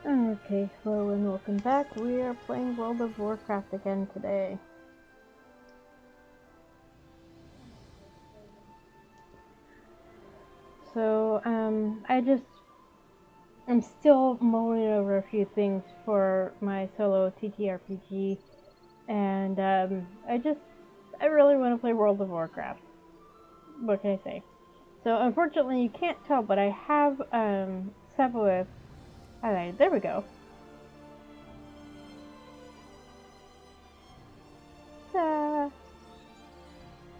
Okay, hello and welcome back. We are playing World of Warcraft again today. So, I'm still mulling over a few things for my solo TTRPG, and I really want to play World of Warcraft. What can I say? So, unfortunately, you can't tell, but I have, Seboath highlighted. There we go.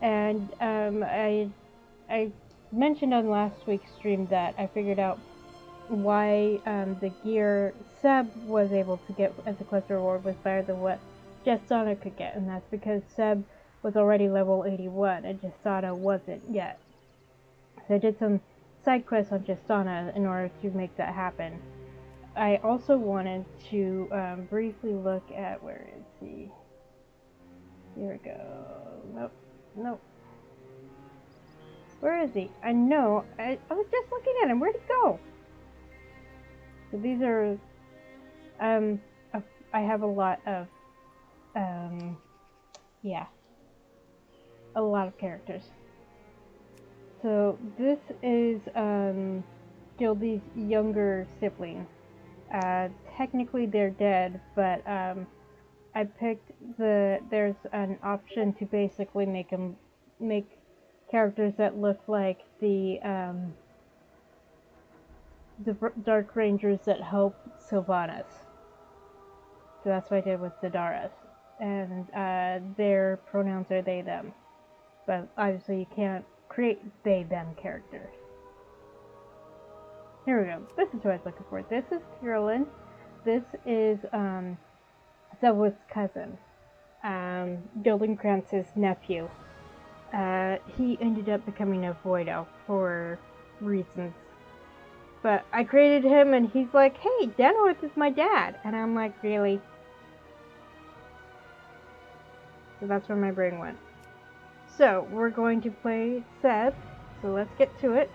And I mentioned on last week's stream that I figured out why the gear Seb was able to get as a quest reward was better than what Jestana could get, and that's because Seb was already level 81 and Jestana wasn't yet. So I did some side quests on Jestana in order to make that happen. I also wanted to briefly look at, where is he? Here we go. Nope. Where is he? I know. I was just looking at him. Where'd he go? So these are, I have a lot of, yeah, a lot of characters. So this is, Gildy's younger sibling. Technically they're dead, but, I picked there's an option to basically make characters that look like the Dark Rangers that help Sylvanas. So that's what I did with Zadaras. And their pronouns are they, them. But obviously you can't create they, them characters. Here we go. This is who I was looking for. This is Carolyn. This is Seboath's cousin. Gildenkranz's nephew. He ended up becoming a void elf for reasons. But I created him and he's like, hey, Danworth is my dad. And I'm like, really? So that's where my brain went. So, we're going to play Seb. So let's get to it.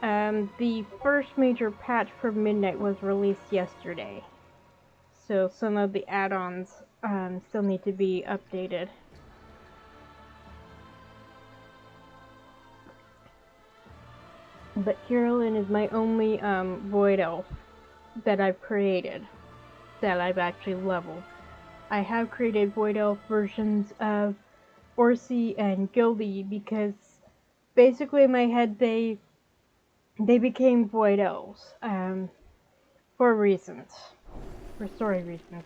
The first major patch for Midnight was released yesterday. So some of the add-ons still need to be updated. But Carolyn is my only void elf that I've created, that I've actually leveled. I have created void elf versions of Orsi and Gildy because basically in my head they became void elves for reasons, for story reasons.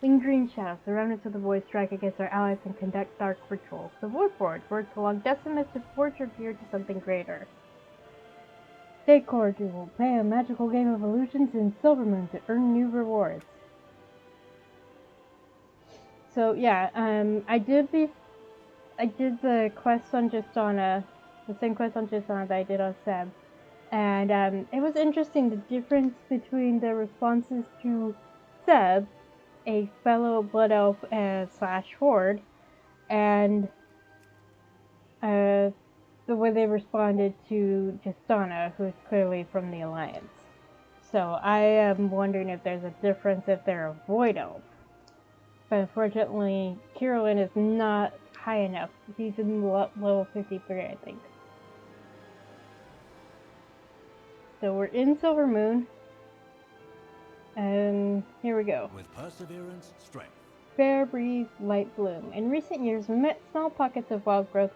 Lingering shadows, the remnants of the void strike against our allies and conduct dark rituals. The void forge works along Decimus to forge your gear to something greater. Decor will play a magical game of illusions in Silvermoon to earn new rewards. So yeah, I did the quest on Justana, the same quest on Justana that I did on Seb, and it was interesting the difference between the responses to Seb, a fellow blood elf slash horde, and the way they responded to Justana, who is clearly from the Alliance. So I am wondering if there's a difference if they're a void elf. But unfortunately, Carolyn is not high enough. He's in level 53, I think. So we're in Silver Moon. And here we go. With perseverance, strength. Fair breeze, light bloom. In recent years, small pockets of wild growth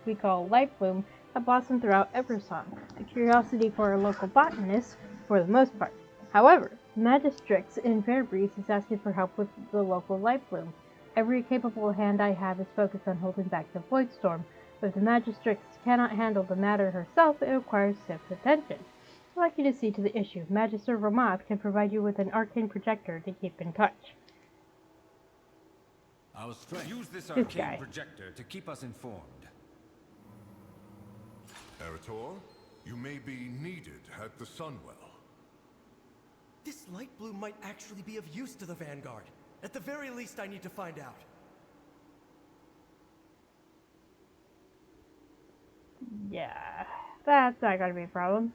we call light bloom have blossomed throughout Eversong, a curiosity for our local botanists for the most part. However, Magistrix in Fairbreeze is asking for help with the local light bloom. Every capable hand I have is focused on holding back the void storm, but if the Magistrix cannot handle the matter herself, it requires Sif's attention. I'd like you to see to the issue. Magister Ramoth can provide you with an arcane projector to keep in touch. Our strength. Use this arcane projector to keep us informed. Eretor, you may be needed at the Sunwell. This light bloom might actually be of use to the Vanguard. At the very least, I need to find out. Yeah, that's not gonna be a problem.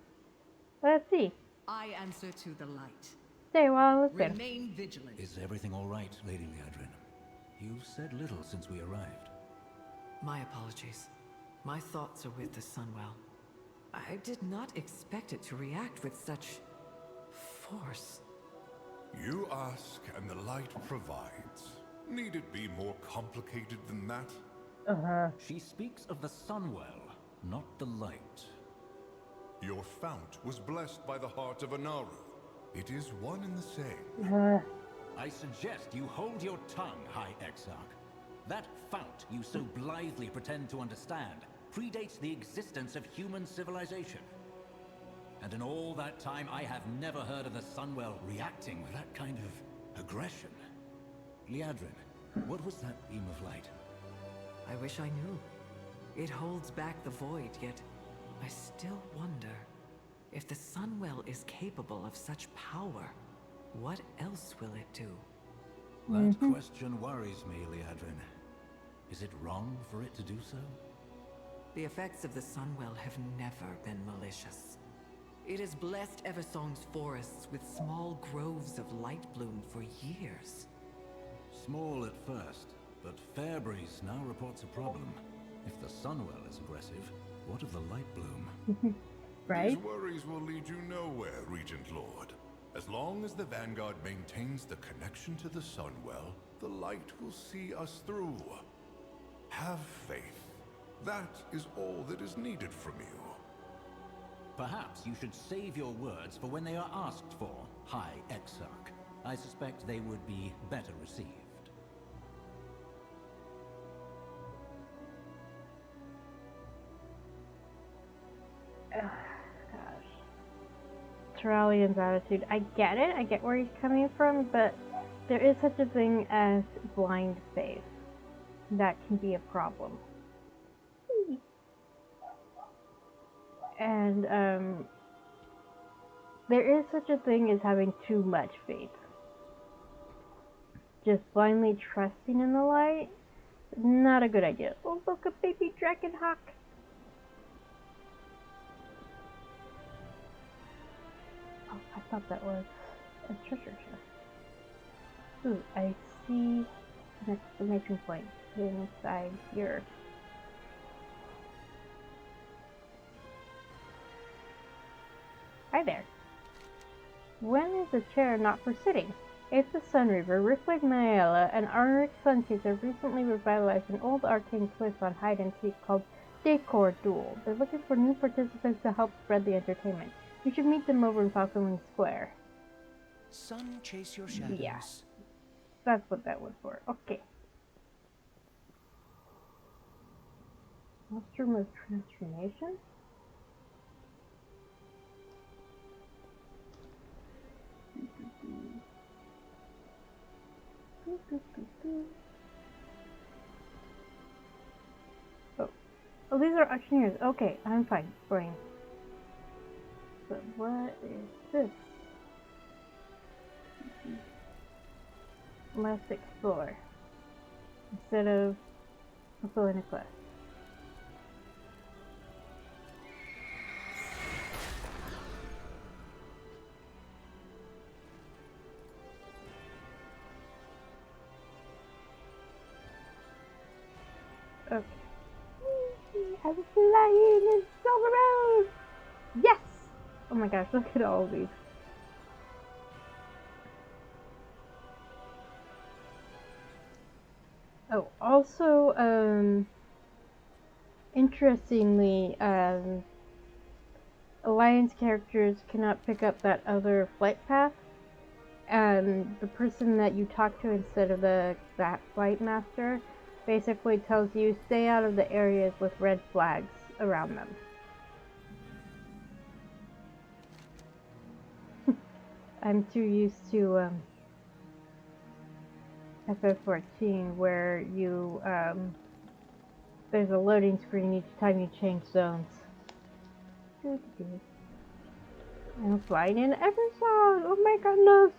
Let's see. I answer to the light. Stay while listen. Remain vigilant. Is everything all right, Lady Liadrin? You've said little since we arrived. My apologies. My thoughts are with the Sunwell. I did not expect it to react with such force. You ask, and the light provides. Need it be more complicated than that? She speaks of the Sunwell, not the light. Your fount was blessed by the heart of Anaru. It is one and the same. I suggest you hold your tongue, High Exarch. That fount you so blithely pretend to understand predates the existence of human civilization. And in all that time, I have never heard of the Sunwell reacting with that kind of aggression. Liadrin, what was that beam of light? I wish I knew. It holds back the void, yet I still wonder if the Sunwell is capable of such power. What else will it do? That question worries me, Liadrin. Is it wrong for it to do so? The effects of the Sunwell have never been malicious. It has blessed Eversong's forests with small groves of light bloom for years. Small at first, but Fairbreeze now reports a problem. If the Sunwell is aggressive, what of the light bloom? Right? These worries will lead you nowhere, Regent Lord. As long as the Vanguard maintains the connection to the Sunwell, the light will see us through. Have faith. That is all that is needed from you. Perhaps you should save your words for when they are asked for, High Exarch. I suspect they would be better received. Terralian's attitude. I get it. I get where he's coming from, but there is such a thing as blind faith. That can be a problem. And there is such a thing as having too much faith. Just blindly trusting in the light, not a good idea. Oh, look, a baby dragon hawk. Oh, I thought that was a treasure chest. Ooh, I see an exclamation point inside here. Hi there. When is a chair not for sitting? If the Sunreaver, Riftwave Maela, and Arnric Sunchaser recently revitalized an old arcane twist on hide and seek called Decor Duel. They're looking for new participants to help spread the entertainment. You should meet them over in Falconwing Square. Sun, chase your shadows. Yeah. That's what that was for. Okay. Nostrum of Transformation? Oh, these are auctioneers. Okay, I'm fine. Brain. But what is this? Let's explore. Instead of fulfilling a quest. Okay. I'm flying in Silver Road! Yes! Oh my gosh, look at all of these. Oh, also, interestingly, Alliance characters cannot pick up that other flight path. And the person that you talk to instead of that flight master basically tells you stay out of the areas with red flags around them. I'm too used to FF14 where you there's a loading screen each time you change zones. I'm flying in Eversong! Oh my goodness!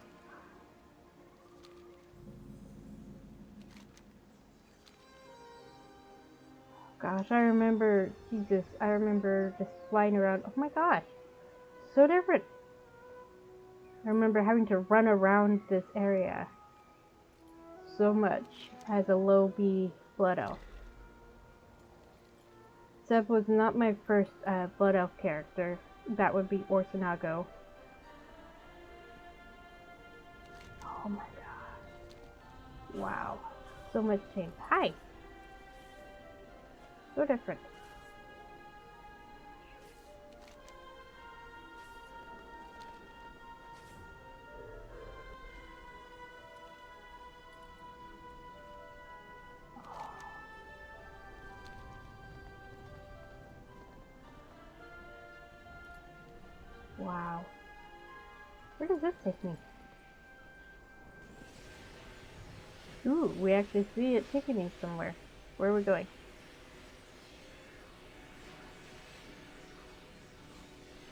Gosh, I remember just flying around. Oh my gosh, so different. I remember having to run around this area so much as a low B Blood Elf. Seb was not my first Blood Elf character. That would be Orsinago. Oh my gosh. Wow. So much change. Hi! So different. Wow. Where does this take me? Ooh, we actually see it taking me somewhere. Where are we going?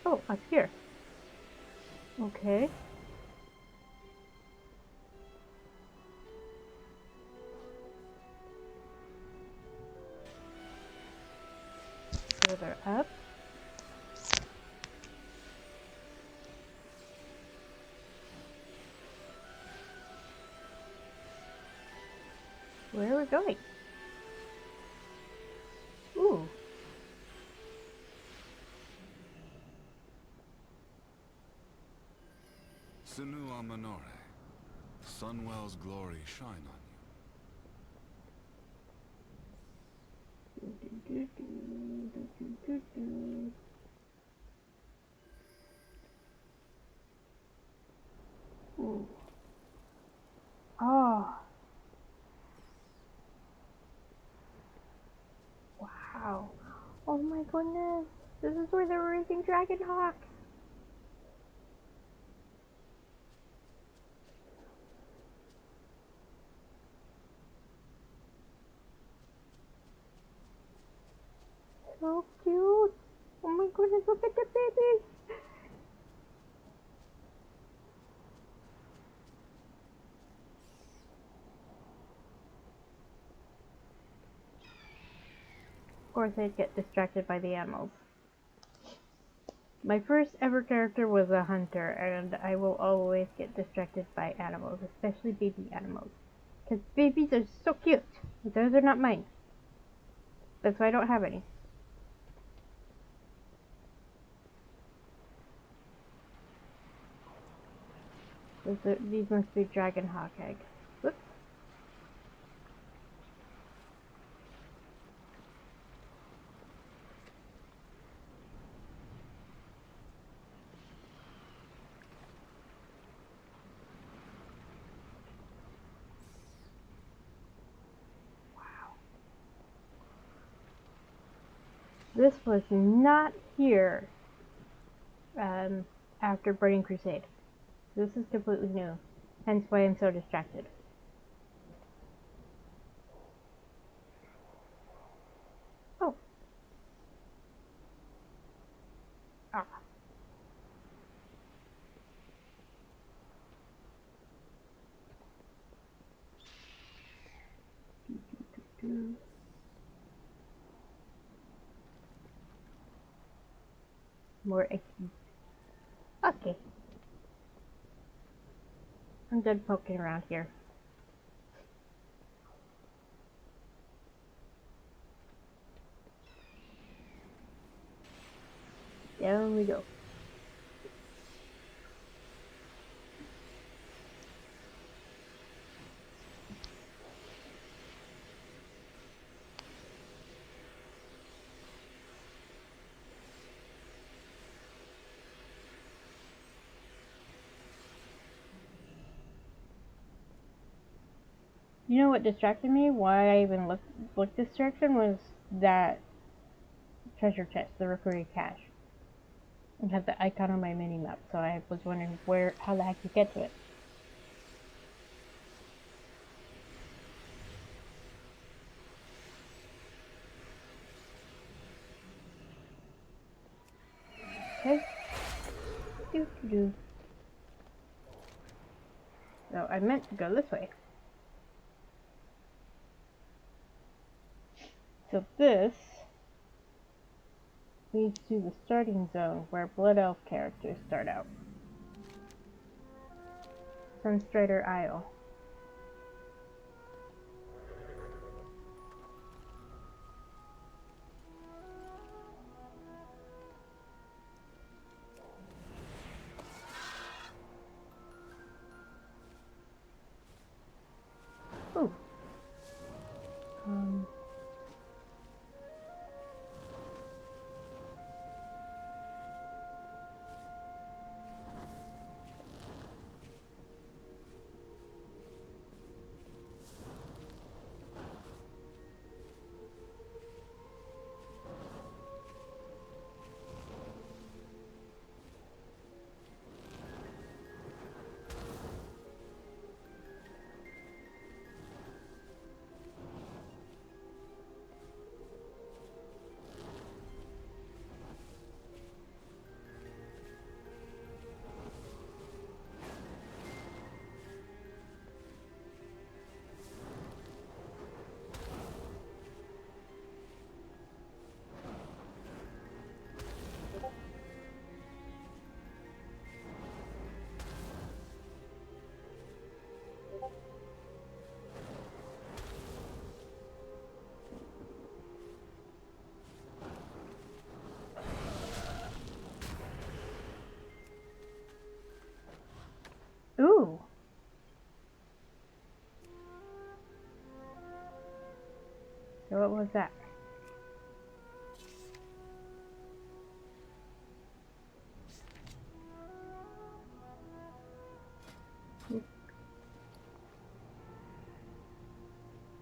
Oh, up here. Okay. Further up. Where are we going? Ooh. Sinua Minore, Sunwell's glory shine on you. Ooh. Oh. Wow. Oh my goodness. This is where they're raising dragon hawks. So cute. Oh my goodness, look at the babies. Of course, I'd get distracted by the animals. My first ever character was a hunter, and I will always get distracted by animals, especially baby animals. Because babies are so cute. But those are not mine. That's why I don't have any. These must be dragon hawk eggs. Whoops. This was not here after Burning Crusade. This is completely new. Hence why I'm so distracted. Oh. Ah. More eggs. Okay. I'm done poking around here. down we go. You know what distracted me? Why I even looked this direction was that treasure chest, the recruited cache. It had the icon on my mini map, so I was wondering how the heck you get to it. Okay. Do. So I meant to go this way. So this leads to the starting zone where Blood Elf characters start out. Sunstrider Isle. Ooh. Ooh. So what was that?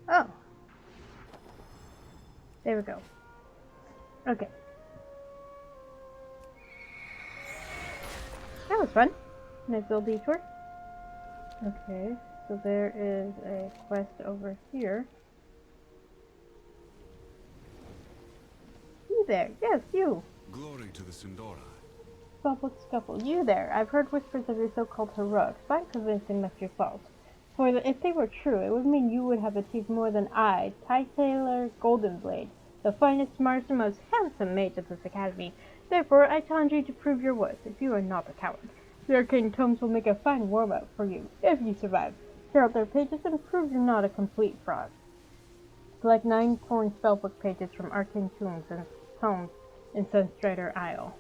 Oh. There we go. Okay. That was fun. Nice little detour. Okay, so there is a quest over here. You there? Yes, you! Glory to the Sindora. Scuffle, scuffle. You there! I've heard whispers of your so-called heroics, but I'm convincing that's your fault. For if they were true, it would mean you would have achieved more than I, Tytaler Goldenblade, the finest, smartest, and most handsome mage at this academy. Therefore, I challenge you to prove your worth, if you are not a coward. The arcane tomes will make a fine warm-up for you, if you survive. Tear out their pages and prove you're not a complete fraud. Select 9 torn spellbook pages from arcane tomes and tomes in Sunstrider Isle.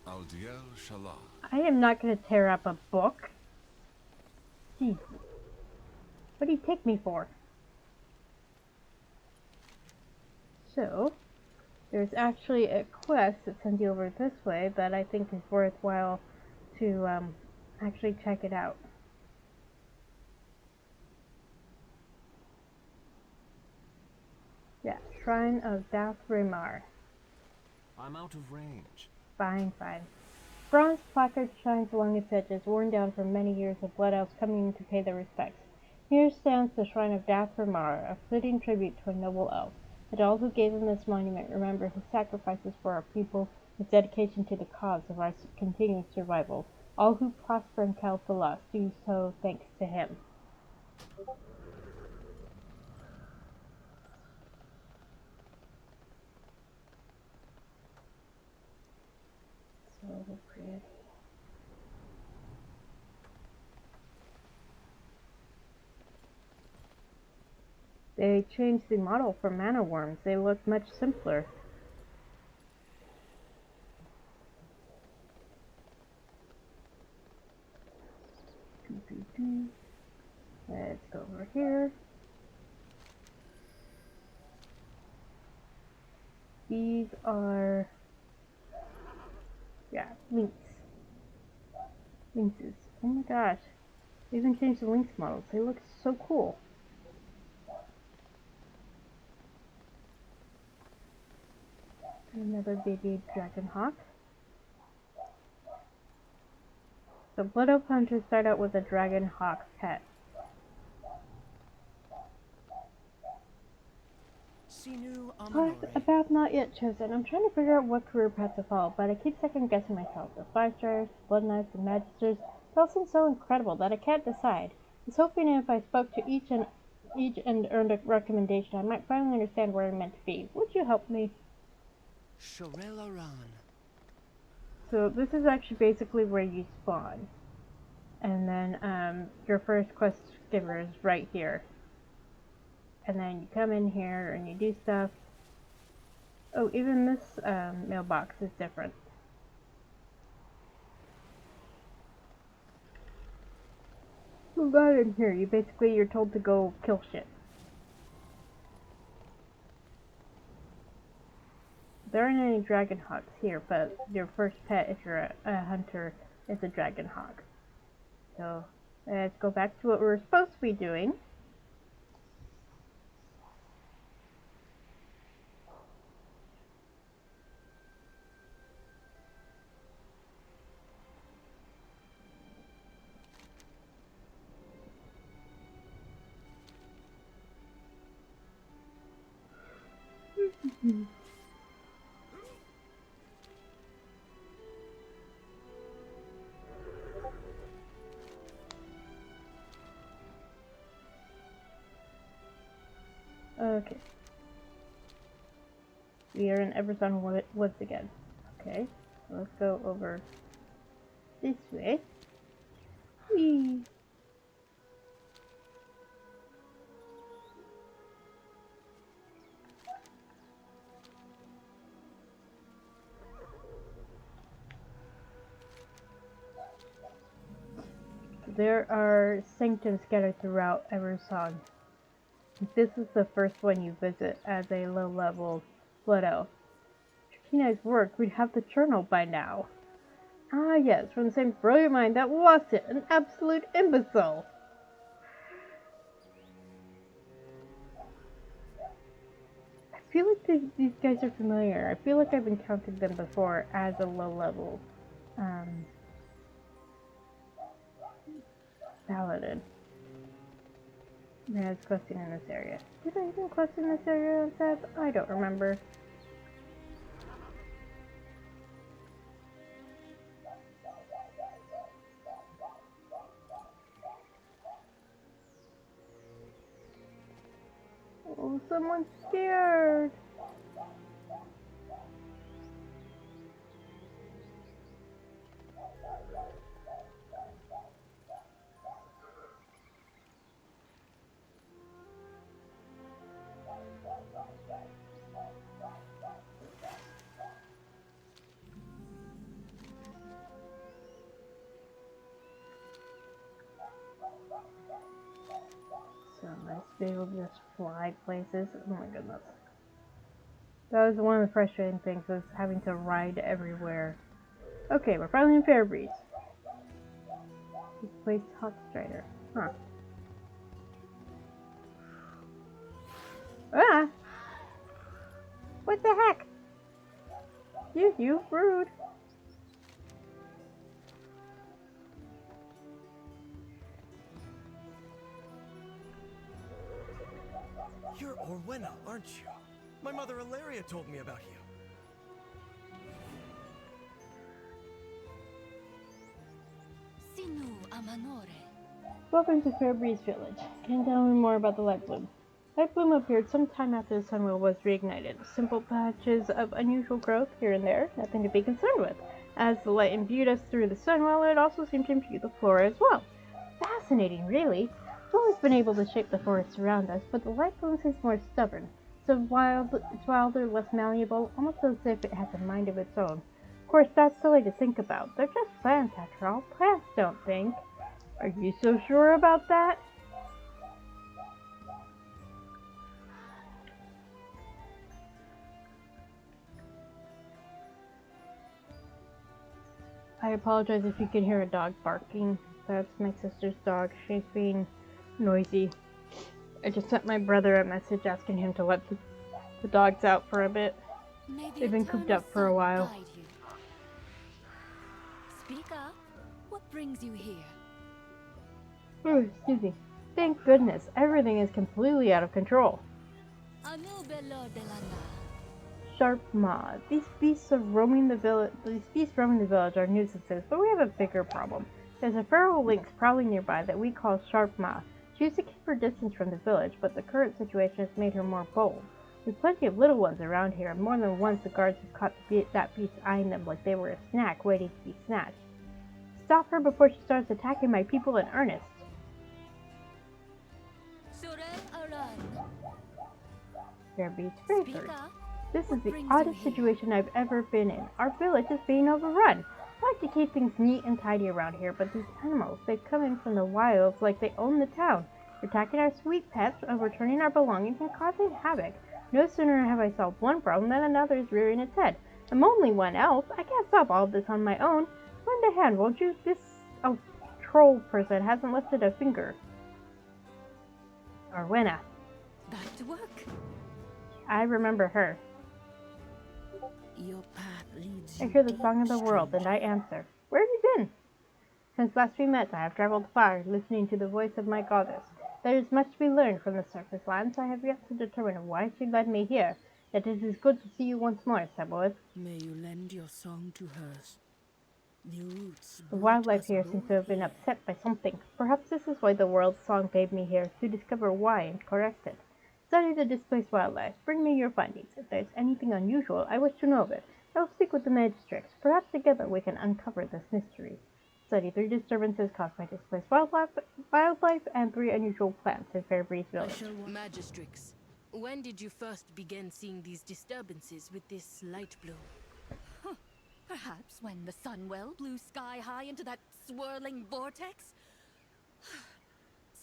Aldiel Shalah. I am not going to tear up a book. Jesus. What do you take me for? So, there's actually a quest that sends you over this way that I think is worthwhile to actually check it out. Yeah, Shrine of Dathrimar. I'm out of range. Fine. Bronze placard shines along its edges, worn down from many years of blood elves coming to pay their respects. Here stands the Shrine of Dathrimar, a fitting tribute to a noble elf. Let all who gaze on this monument remember his sacrifices for our people, his dedication to the cause of our continued survival. All who prosper in Calphalos do so thanks to him. So pretty. They changed the model for mana worms. They look much simpler. Let's go over here. These are, yeah, lynx. Lynxes. Oh my gosh. They even changed the lynx models. They look so cool. Another baby dragon hawk. So Blood Elf Hunters start out with a dragon hawk pet. Path about not yet chosen. I'm trying to figure out what career path to follow, but I keep second guessing myself. The 5-stars, Blood Knights, and Magisters, they all seem so incredible that I can't decide. I was hoping if I spoke to each and earned a recommendation, I might finally understand where I'm meant to be. Would you help me? So this is actually basically where you spawn. And then your first quest giver is right here. And then you come in here and you do stuff. Oh, even this mailbox is different. You got in here. You're told to go kill shit. There aren't any dragon hawks here, but your first pet, if you're a hunter, is a dragon hawk. So let's go back to what we were supposed to be doing. Okay. We are in Everson Woods again. Okay, so let's go over this way. Whee! There are sanctums scattered throughout Everson. This is the first one you visit as a low-level blood elf. Trakina's work, we'd have the journal by now. Ah yes, from the same brilliant mind that lost it, an absolute imbecile. I feel like these guys are familiar. I feel like I've encountered them before as a low-level paladin. Yeah, it's questing in this area. Did I even quest in this area, Seb? I don't remember. Oh, someone's scared. So nice to be able to just fly places. Oh my goodness. That was one of the frustrating things, was having to ride everywhere. Okay, we're finally in Fairbreeze. This place Hot Strider. Huh. Ah! What the heck? You rude. You're Orwenna, aren't you? My mother Ilaria told me about you. Sinu Amanore. Welcome to Fairbreeze Village. Can you tell me more about the Light Bloom? Light Bloom appeared sometime after the Sunwheel was reignited. Simple patches of unusual growth here and there, nothing to be concerned with. As the light imbued us through the Sunwheel, it also seemed to imbue the flora as well. Fascinating, really. We've always been able to shape the forests around us, but the Light Bloom seems more stubborn. It's wilder, less malleable, almost as if it has a mind of its own. Of course, that's silly to think about. They're just plants, after all. Plants don't think. Are you so sure about that? I apologize if you can hear a dog barking. That's my sister's dog. She's being noisy. I just sent my brother a message asking him to let the dogs out for a bit. May the They've been cooped eternal up for a sun while. guide you. Speak up. What brings you here? Oh, excuse me. Thank goodness, everything is completely out of control. Anu Belor de Lana. Sharp Maw. These beasts roaming the village are nuisances, but we have a bigger problem. There's a feral lynx prowling nearby that we call Sharp Maw. She used to keep her distance from the village, but the current situation has made her more bold. There's plenty of little ones around here, and more than once the guards have caught that beast eyeing them like they were a snack waiting to be snatched. Stop her before she starts attacking my people in earnest. There beats Speak bravery. up. This is What the brings you oddest here? situation I've ever been in. Our village is being overrun. I like to keep things neat and tidy around here, but these animals, they come in from the wilds like they own the town. They're attacking our sweet pets, overturning our belongings, and causing havoc. No sooner have I solved one problem than another is rearing its head. I'm only one elf. I can't stop all of this on my own. Lend a hand, won't you? This troll person hasn't lifted a finger. Orwena. Back to work. I remember her. Your path leads I you hear the deep, song of the world, and I answer. Where have you been? Since last we met, I have traveled far, listening to the voice of my goddess. There is much to be learned from the surface lands. I have yet to determine why she led me here. Yet it is good to see you once more, Seboath. May you lend your song to hers. The roots The brought wildlife us here both seems to have been here. upset by something. Perhaps this is why the world's song bade me here, to discover why and correct it. Study the displaced wildlife. Bring me your findings. If there is anything unusual, I wish to know of it. I will speak with the magistrates. Perhaps together we can uncover this mystery. Study 3 disturbances caused by displaced wildlife and 3 unusual plants in Fairbreeze Village. Magistrix, when did you first begin seeing these disturbances with this light blue? Perhaps when the Sunwell blew sky high into that swirling vortex?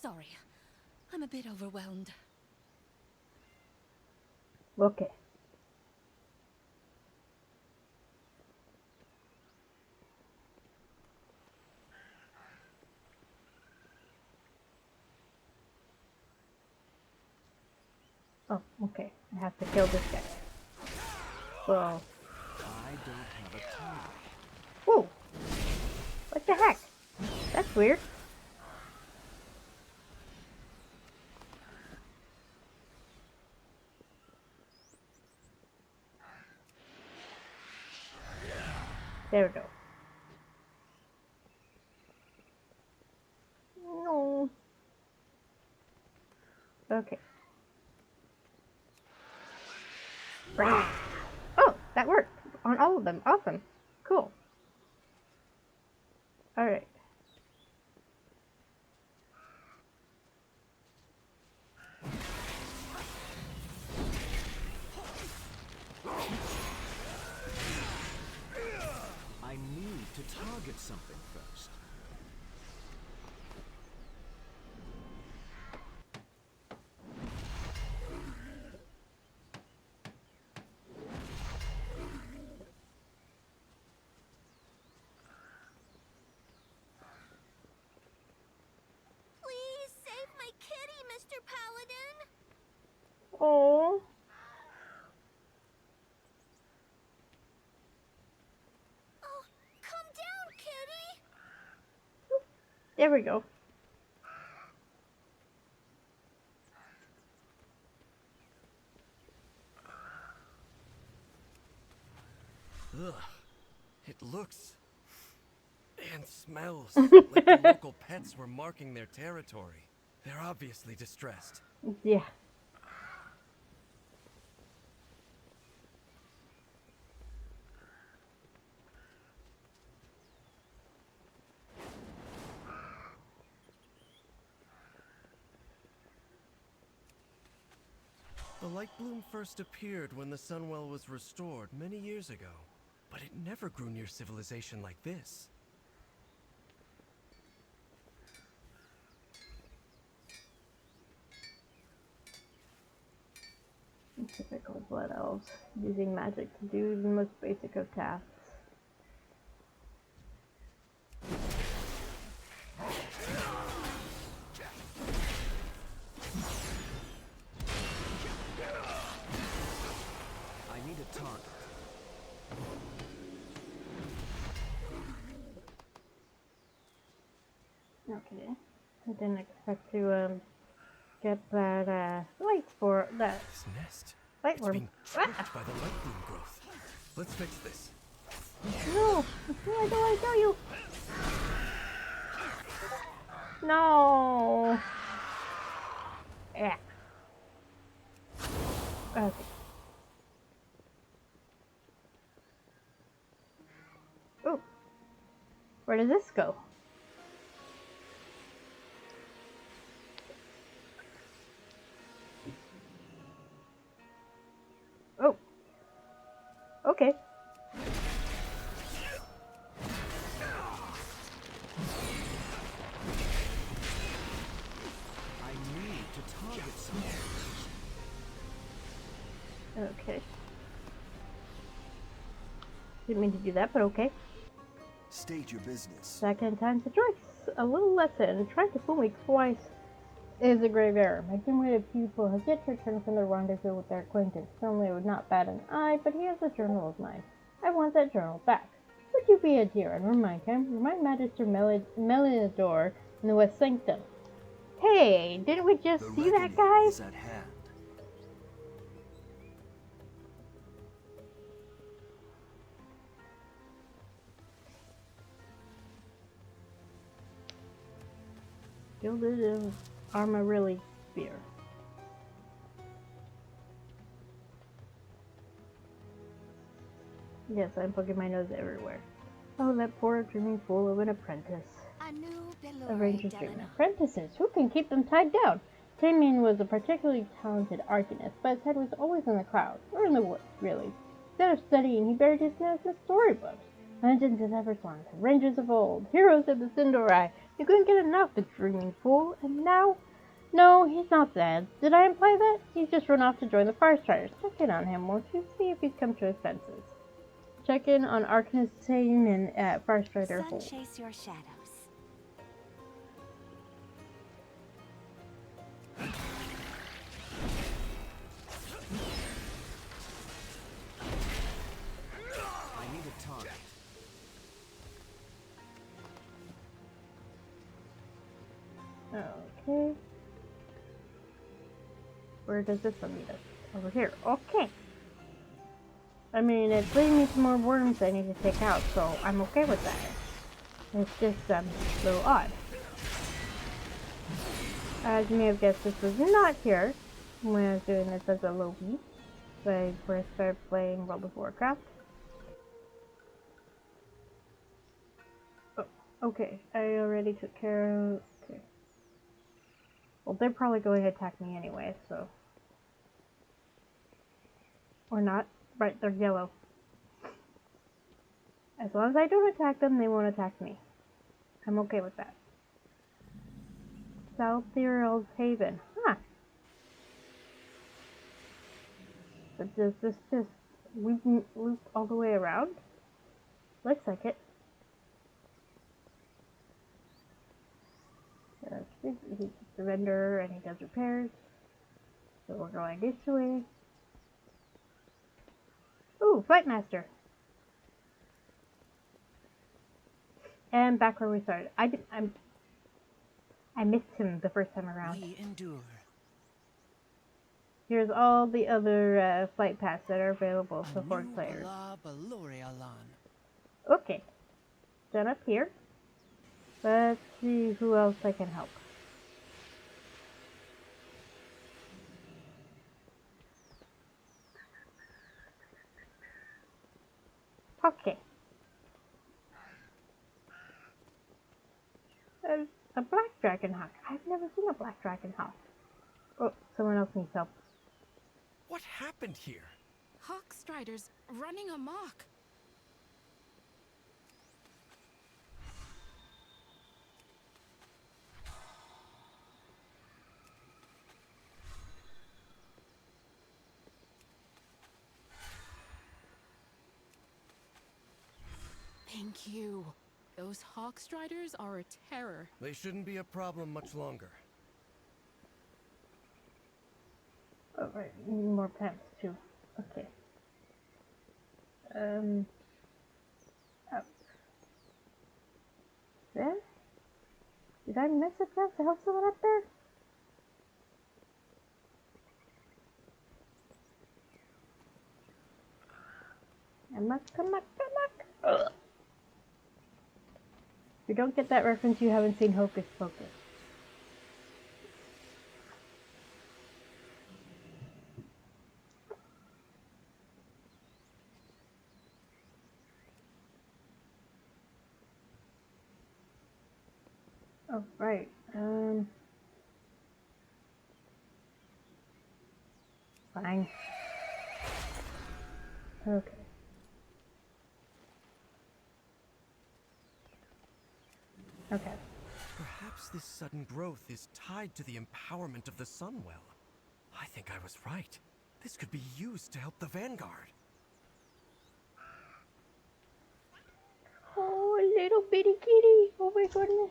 Sorry, I'm a bit overwhelmed. Okay. Oh, okay. I have to kill this guy. Well. I don't have a time. Whoa! What the heck? That's weird. There we go. No. Okay. Right. Oh, that worked on all of them. Awesome. Cool. All right. I need to target something first. Please save my kitty, Mr. Paladin! Oh. Oh, come down, kitty! There we go. Ugh. It looks and smells like the local pets were marking their territory. They're obviously distressed. Yeah. The light bloom first appeared when the Sunwell was restored many years ago, but it never grew near civilization like this. Typical blood elves, using magic to do the most basic of tasks. didn't expect to get that light for that This nest. light It's worm. being choked by the lightning growth. Let's fix this. No, I don't want to kill you. No. Yeah. Okay. Oh. Where does this go? Oh. Okay. I need to target something. Okay. Didn't mean to do that, but okay. State your business. Second time's a choice. A little lesson. Trying to fool me twice is a grave error. My dim-witted pupil has yet to return from the rendezvous with their acquaintance. Normally it would not bat an eye, but he has a journal of mine. I want that journal back. Would you be a dear and remind Magister Melidor in the West Sanctum? Hey, didn't we just see that guy? Is at hand. Gilded Armorilli Spear. Yes, I'm poking my nose everywhere. Oh, that poor dreaming fool of an apprentice. A ranger's dreaming. Apprentices! Who can keep them tied down? Damien was a particularly talented arcanist, but his head was always in the clouds, or in the woods, really. Instead of studying, he buried his nose in storybooks. Legends of Everswan, rangers of old, heroes of the Sindorai. You couldn't get enough, the dreaming fool. And now? No, he's not dead. Did I imply that? He's just run off to join the Firestriders. Check in on him, won't you? See if he's come to his senses. Check in on Arcanist Satan at Firestrider Hole. Chase your shadows. I need a target. Okay. Where does this one lead us? Over here. Okay. I mean, it's leading me to more worms I need to take out, so I'm okay with that. It's just a little odd. As you may have guessed, this was not here when I was doing this as a Loki, when I first started playing World of Warcraft. Oh, okay. I already took care of... Okay. Well, they're probably going to attack me anyway, so... Or not. Right, they're yellow. As long as I don't attack them, they won't attack me. I'm okay with that. South Tyrell's Haven. Huh. But does this just loop all the way around? Looks like it. He's the vendor and he does repairs. So we're going this way. Ooh, Fight Master. And back where we started. I missed him the first time around. We endure. Here's all the other flight paths that are available for Horde players. Okay. Done up here. Let's see who else I can help. Okay. There's a black dragon hawk. I've never seen a black dragon hawk. Oh, someone else needs help. What happened here? Hawkstriders running amok. Thank you. Those Hawkstriders are a terror. They shouldn't be a problem much longer. Oh, right. Need more pants, too. Okay. Oh. There? Did I miss a chance to help someone up there? Come on, come on, come on! Ugh. If you don't get that reference, you haven't seen Hocus Pocus. Oh, right. Fine. Okay. Okay. Perhaps this sudden growth is tied to the empowerment of the Sunwell. I think I was right. This could be used to help the Vanguard. Oh, a little bitty kitty. Oh my goodness.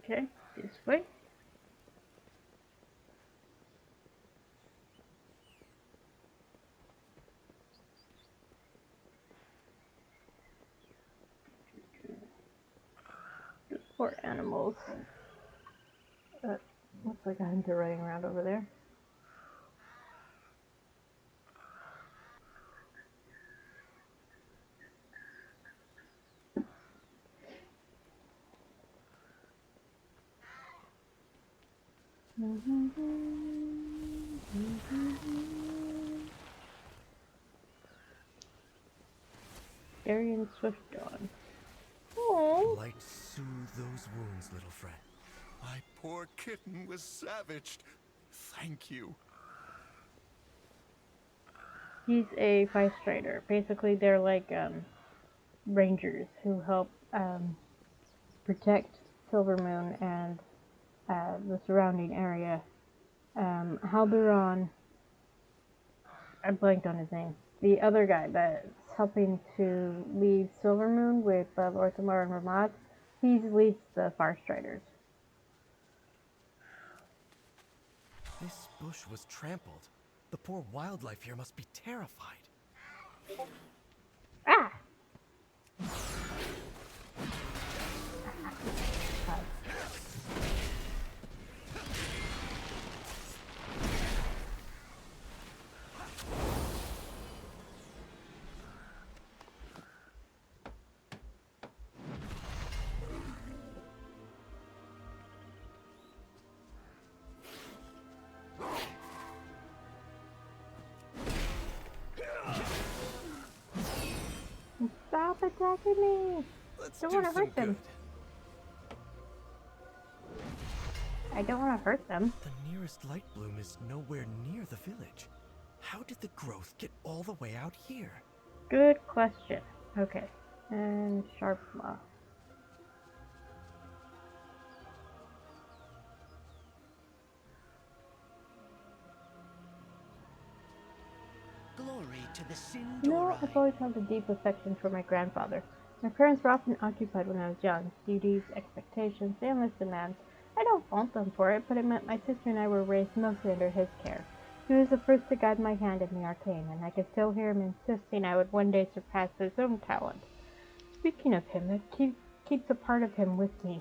Okay, this way. Just poor animals. Looks like I'm running around over there. Arian Swift Dawn. Oh. Light soothe those wounds, little friend. My poor kitten was savaged. Thank you. He's a Vice Strider. Basically, they're like rangers who help protect Silvermoon and the surrounding area. Halberon, I blanked on his name. The other guy that's helping to lead Silvermoon with Orthamar and Ramad, he leads the Far Striders. This bush was trampled. The poor wildlife here must be terrified. Ah! Stop attacking me! Let's Don't do want to some hurt them. good. I don't want to hurt them. The nearest light bloom is nowhere near the village. How did the growth get all the way out here? Good question. Okay. And Sharp Claw. Glory to the Sin You know, I've always held a deep affection for my grandfather. My parents were often occupied when I was young. Duties, expectations, endless demands. I don't fault them for it, but it meant my sister and I were raised mostly under his care. He was the first to guide my hand in the arcane, and I could still hear him insisting I would one day surpass his own talent. Speaking of him, it keeps a part of him with me,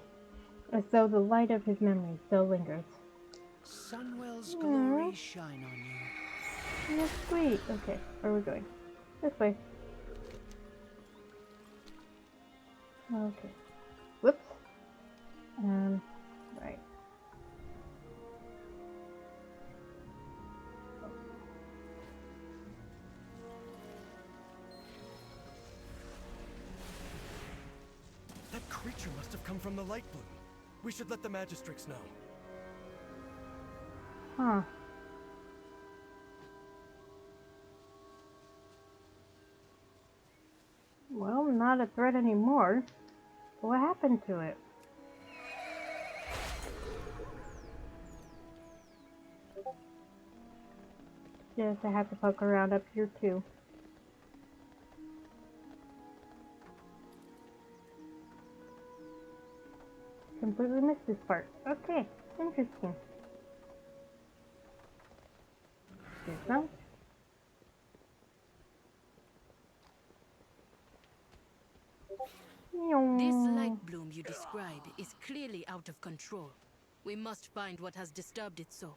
as though the light of his memory still lingers. Sunwell's glory shine on you. That's sweet. Okay, where are we going? This way. Okay. Whoops. Right. That creature must have come from the light bloom. We should let the Magistrix know. Huh. Well, not a threat anymore. What happened to it? Yes, I have to poke around up here too. Completely missed this part. Okay, interesting. There's some. This light bloom you describe is clearly out of control. We must find what has disturbed it so.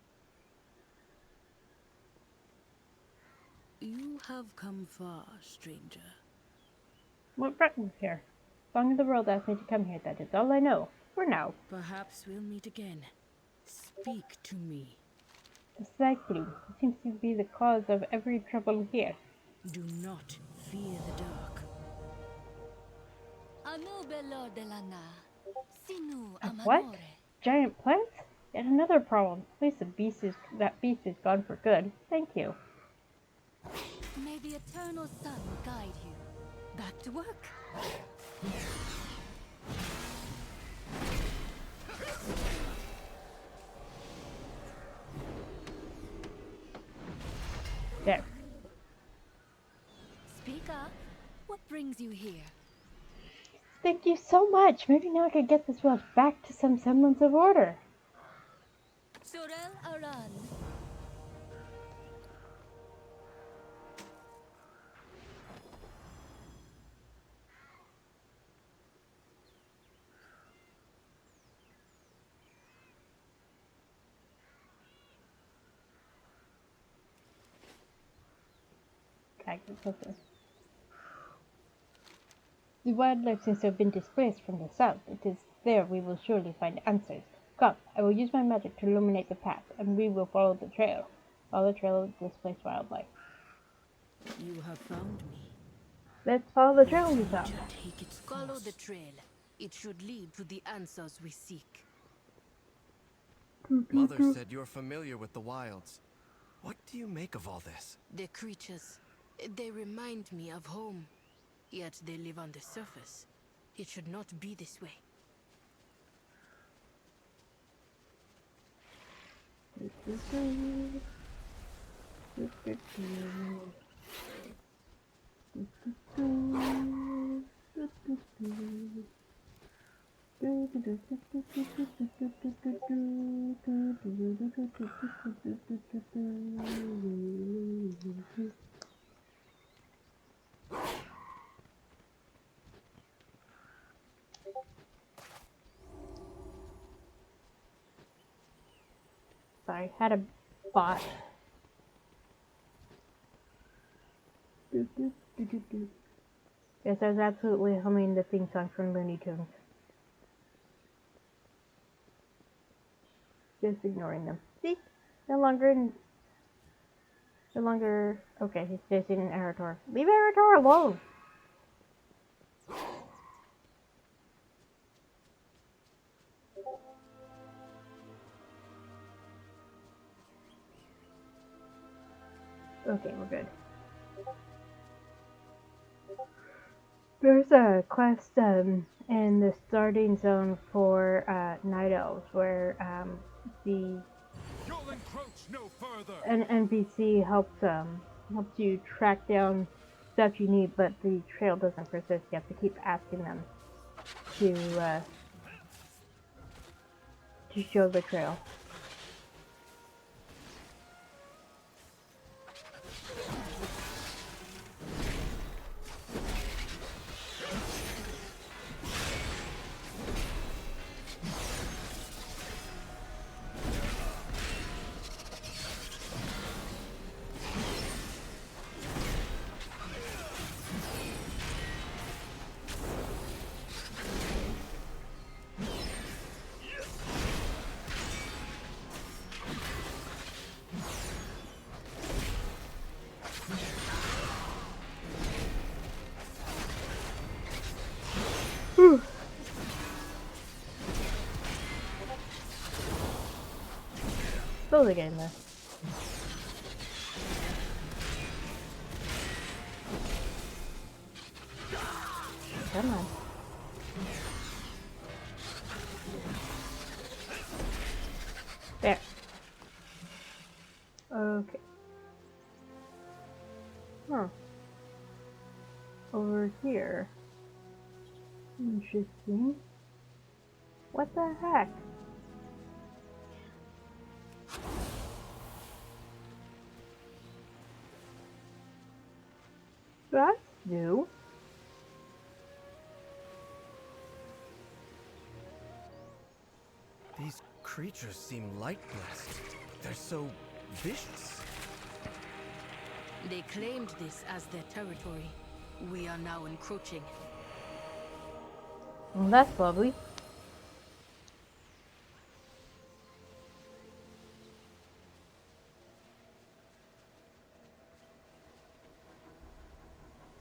You have come far, stranger. What brought you here? Song of the World asked me to come here. That is all I know. For now. Perhaps we'll meet again. Speak to me. Exactly. It seems to be the cause of every trouble here. Do not fear the dark. Anu bello delana. Sinu What? amanore. Giant plants? Yet another problem. At least that beast is gone for good. Thank you. May the eternal sun guide you. Back to work. There. Speak up. What brings you here? Thank you so much. Maybe now I could get this world back to some semblance of order. Sorel Aran. Okay, get closer. The wildlife seems to have been displaced from the south. It is there we will surely find answers. Come, I will use my magic to illuminate the path, and we will follow the trail. Follow the trail of displaced wildlife. You have found me. Let's follow the trail we found. Take its Follow course. the trail. It should lead to the answers we seek. Mother said you're familiar with the wilds. What do you make of all this? The creatures, they remind me of home. Yet they live on the surface. It should not be this way. Sorry, had a bot. Yes, I was absolutely humming the theme song from Looney Tunes. Just ignoring them. See? No longer. Okay, he's chasing Arator. Leave Arator alone! Okay, we're good. There's a quest in the starting zone for Night Elves where the an NPC helps you track down stuff you need, but the trail doesn't persist. You have to keep asking them to show the trail. Slowly getting there. Come on. There. Okay. Huh. Over here. Interesting. What the heck? That's new. These creatures seem light-blessed, but they're so vicious. They claimed this as their territory. We are now encroaching. Well, that's lovely.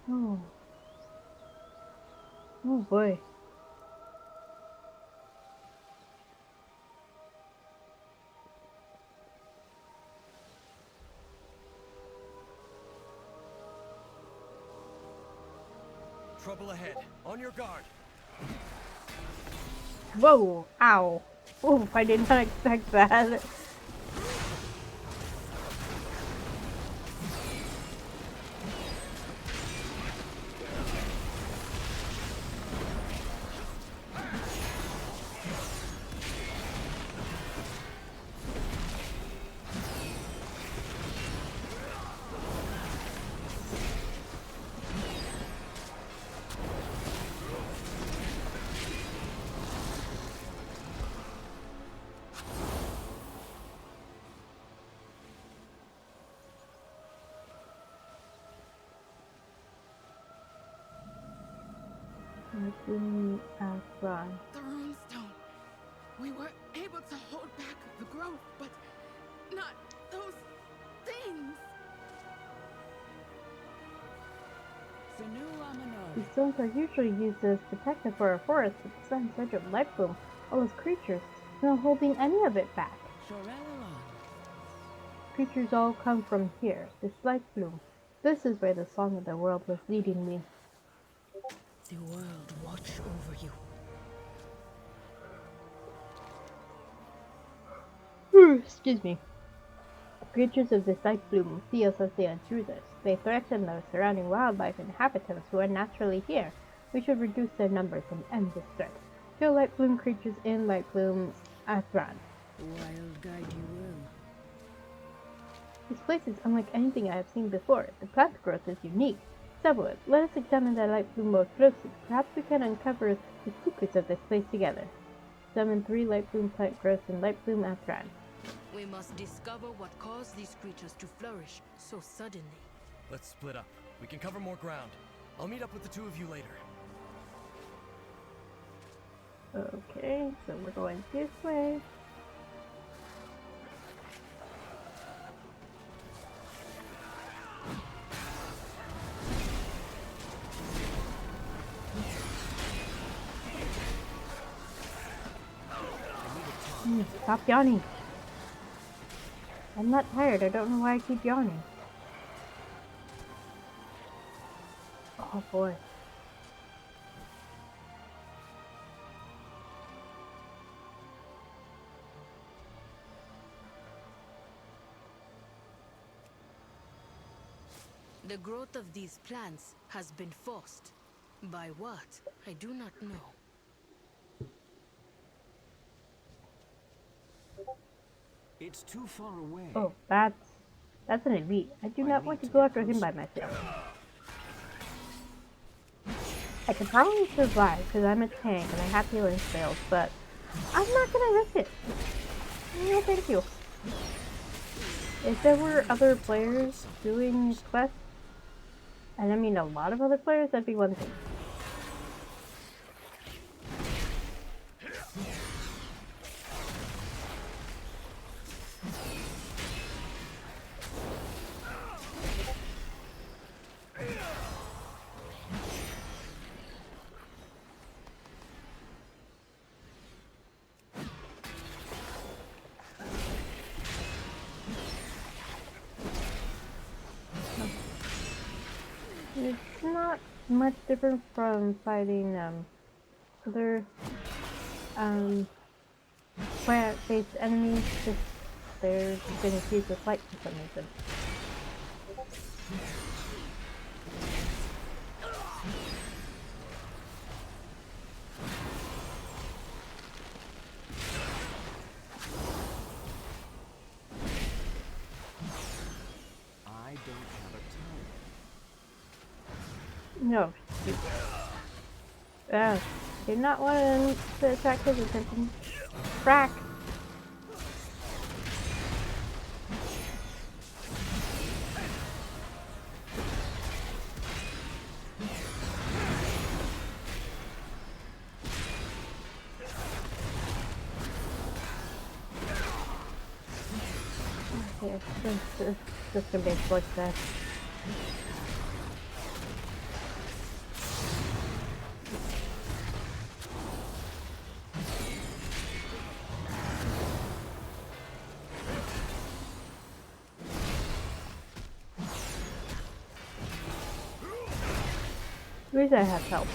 Oh. Oh boy. Trouble ahead. On your guard. Whoa! Ow! Oof, I did not expect that. The runestone. We were able to hold back the growth, but not those things. These stones are usually used as protective for our forest, but the sudden surge of light bloom, all those creatures, not holding any of it back. Creatures all come from here, this light bloom. This is where the song of the world was leading me. The world watch over you. Excuse me. Creatures of this light bloom see us as the intruders. They threaten the surrounding wildlife and inhabitants who are naturally here. We should reduce their numbers and end this threat. Kill light bloom creatures in light bloom Athran. Wild guide you will. This place is unlike anything I have seen before. The plant growth is unique. Seboath, let us examine the light bloom more closely. Perhaps we can uncover the secrets of this place together. Summon 3 light bloom plant growths in light bloom Athran. We must discover what caused these creatures to flourish so suddenly. Let's split up. We can cover more ground. I'll meet up with the 2 of you later. Okay, so we're going this way. Stop yawning. I'm not tired. I don't know why I keep yawning. Oh boy. The growth of these plants has been forced. By what? I do not know. It's too far away. Oh, that's an elite. I do not want to go after him by myself. I could probably survive because I'm a tank and I have healing spells, but I'm not gonna risk it. No, thank you. If there were other players doing quests, and I mean a lot of other players, that'd be one thing. It's not much different from fighting other plant-based enemies, just they're been infused with light for some reason. I don't have a time. No. Ah. Did not want him to attract his attention. Frack. Okay, this just gonna be like that. At least I have help.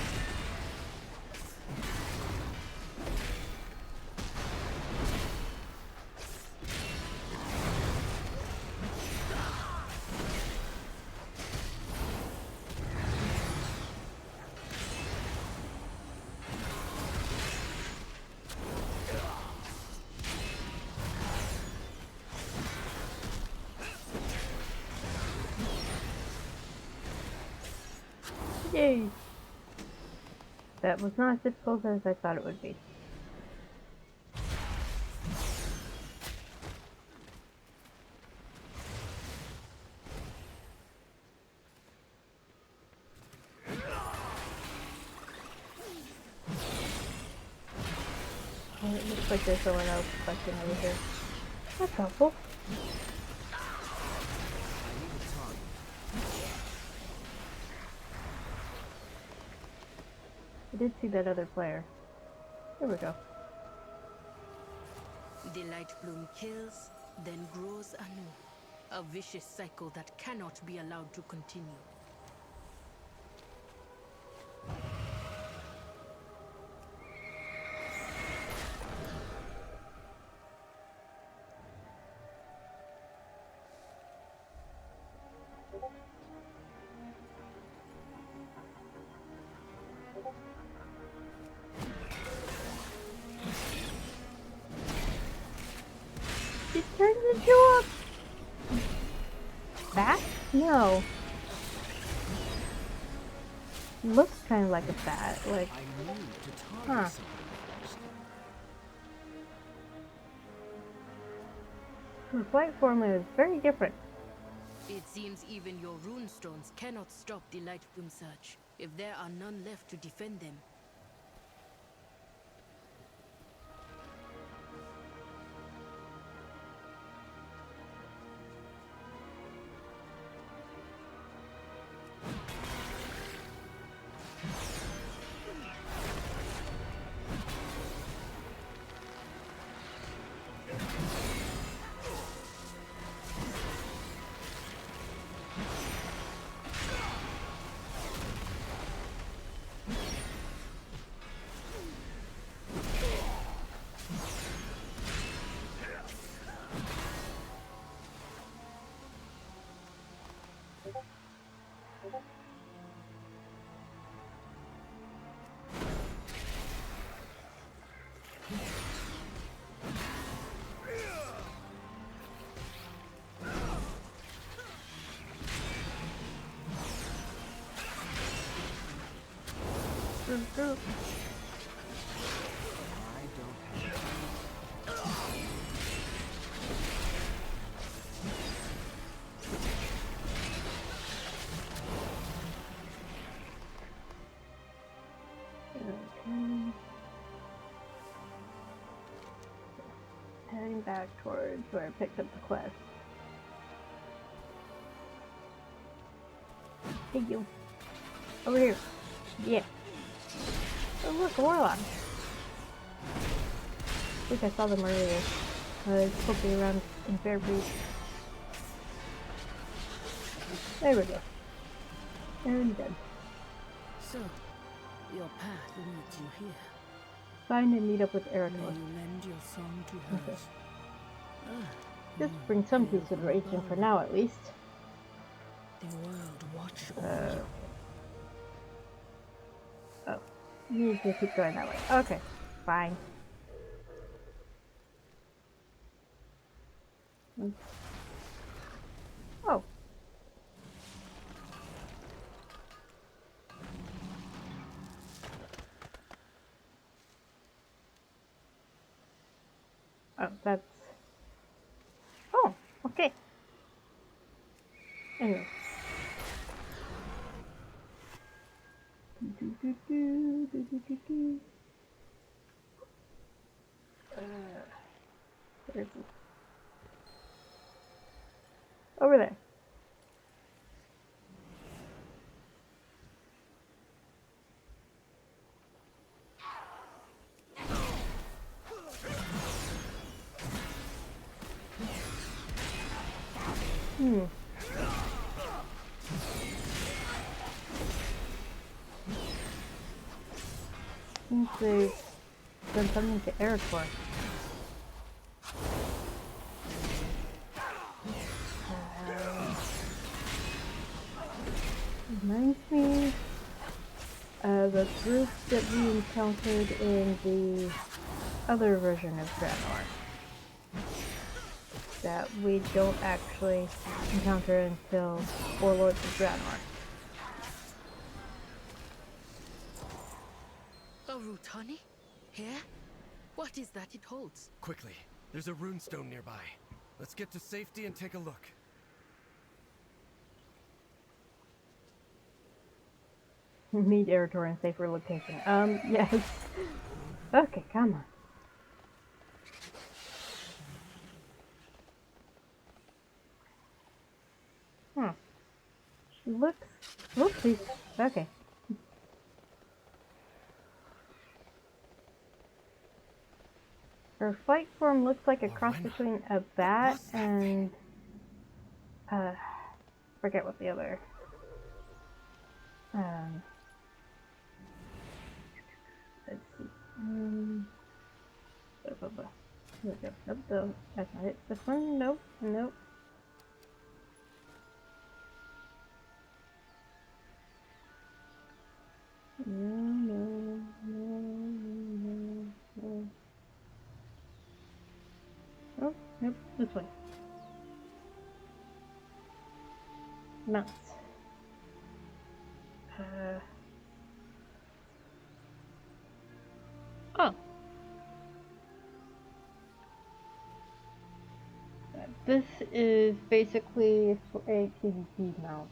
Yay! That was not as difficult as I thought it would be. Oh, it looks like there's someone else question over here. That's helpful. I did see that other player. There we go. The light bloom kills, then grows anew. A vicious cycle that cannot be allowed to continue. It turns into a bat? No. Looks kind of like a bat. Like, huh. The flight formula is very different. It seems even your rune stones cannot stop the light bloom surge, if there are none left to defend them. Heading back towards where I picked up the quest. Hey you. Over here. Yeah. Oh look, a warlock. I think I saw them earlier. They're poking around in Fair Breeze. There we go. And done. So, your path leads you here. Find and meet up with May Erekor. you lend your song to hers. This brings some consideration for now, at least. The world watch over you. Oh, you need to keep going that way. Okay, fine. Oh. Oh, that's... Oh, okay. Anyway. Where is he? Over there. Seems they've done something to Eritor. Reminds me of a group that we encountered in the other version of Draenor that we don't actually encounter until Warlords of Draenor. A Rutani? Here? What is that it holds? Quickly, there's a runestone nearby. Let's get to safety and take a look. Meet Eritor in safer location. Yes. Okay, come on. She looks... Oopsies. Okay. Her flight form looks like a cross between a bat and... forget what the other... let's see. Here we go. Nope, no, that's not it. This one? Nope, nope. No. Oh, nope, this way. Mounts. Oh. This is basically a PvP mount.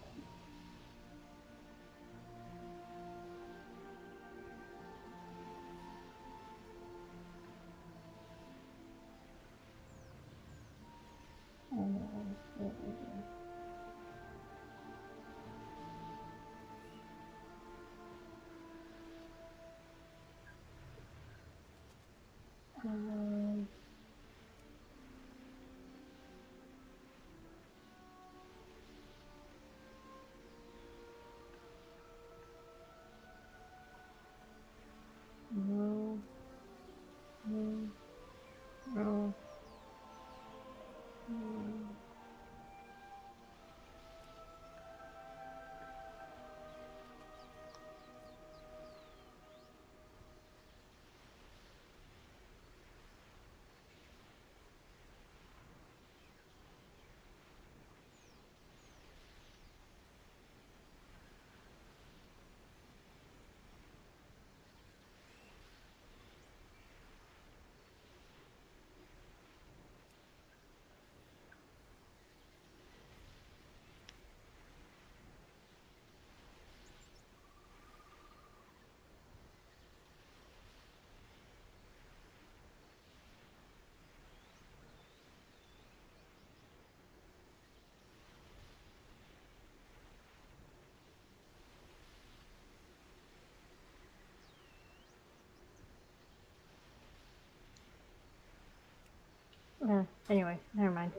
No. Anyway, never mind.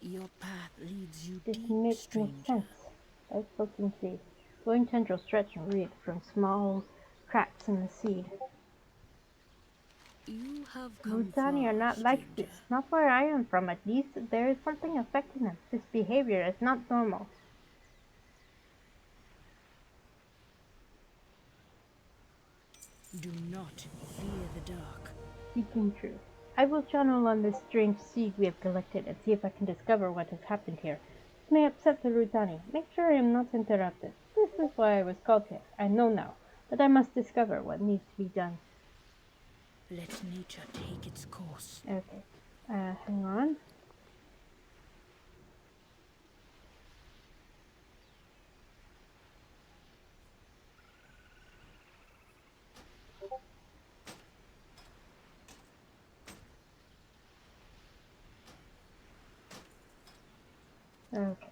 Your path leads you This deep, makes no stranger. sense. I fucking see. Glowing tendrils stretch and wreath from small cracks in the seed. You have come Rutani far, are not like this. stranger. Not where I am from, at least. There is something affecting them. This behavior is not normal. Do not fear the dark. Speaking true. I will channel on this strange seed we have collected and see if I can discover what has happened here. This may upset the Rutani. Make sure I am not interrupted. This is why I was called here. I know now that I must discover what needs to be done. Let nature take its course. Okay. Hang on. Okay.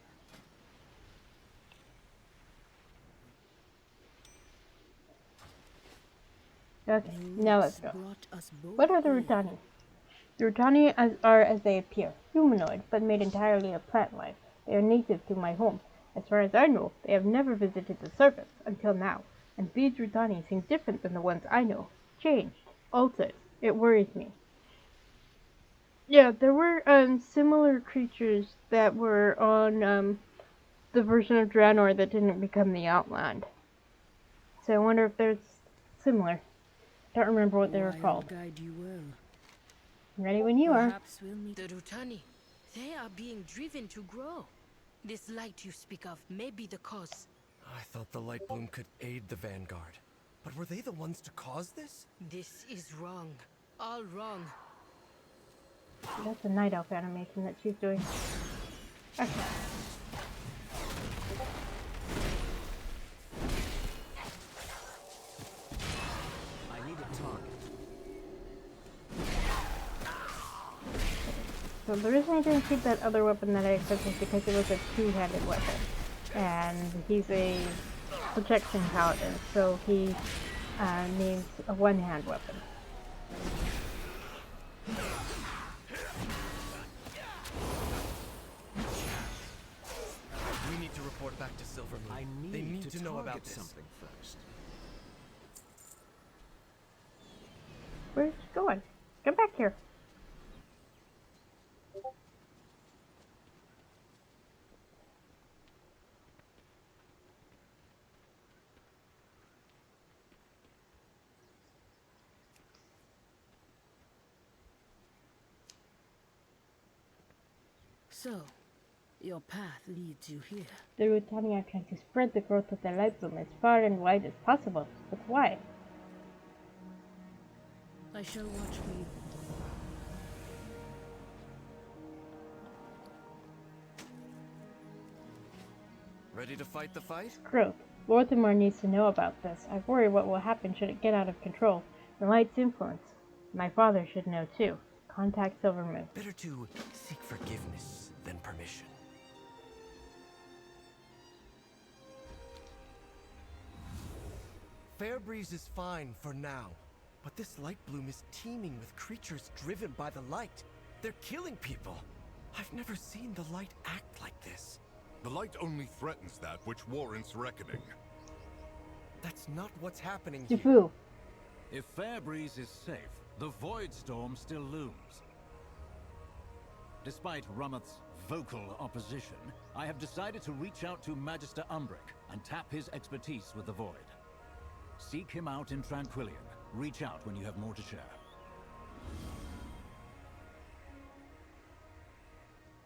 Okay, now let's go. Brought us both What are the ill. Rutani? The Rutani are as they appear, humanoid, but made entirely of plant life. They are native to my home. As far as I know, they have never visited the surface, until now. And these Rutani seem different than the ones I know. Changed. Altered. It worries me. Yeah, there were similar creatures that were on the version of Draenor that didn't become the Outland. So I wonder if there's similar. Don't remember what they were I'll called. guide you well. Ready when you are. Perhaps we'll meet. The Rutani, they are being driven to grow. This light you speak of may be the cause. I thought the light bloom could aid the Vanguard. But were they the ones to cause this? This is wrong. All wrong. That's a night elf animation that she's doing. Okay. I need a target. So the reason I didn't keep that other weapon that I equipped is because it was a two-handed weapon. And he's a protection paladin, so he needs a one-hand weapon. We need to report back to Silvermoon. They need to know about this. Something first. Where's she going? Come back here. So, your path leads you here. The Rutani are trying to spread the growth of their light bloom as far and wide as possible. But why? I shall watch for you. Ready to fight the fight? Growth. Lorthamar needs to know about this. I worry what will happen should it get out of control. The light's influence. My father should know too. Contact Silvermoon. Better to seek forgiveness than permission. Fairbreeze is fine for now, but this light bloom is teeming with creatures driven by the light. They're killing people. I've never seen the light act like this. The light only threatens that which warrants reckoning. That's not what's happening here. Jufu. If Fairbreeze is safe, the Void Storm still looms. Despite Rummoth's vocal opposition, I have decided to reach out to Magister Umbric and tap his expertise with the Void. Seek him out in Tranquillion. Reach out when you have more to share.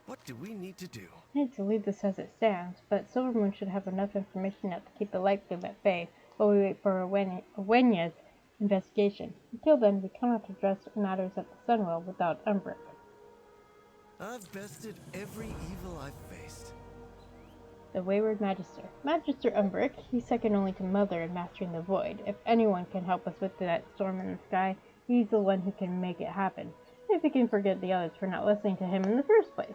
What do we need to do? I hate to leave this as it stands, but Silvermoon should have enough information now to keep the light bloom at bay while we wait for Awenya's investigation. Until then, we cannot address matters at the Sunwell without Umbric. I've bested every evil I've faced. The Wayward Magister. Magister Umbric, he's second only to Mother in mastering the Void. If anyone can help us with that storm in the sky, he's the one who can make it happen. If we can forget the others for not listening to him in the first place.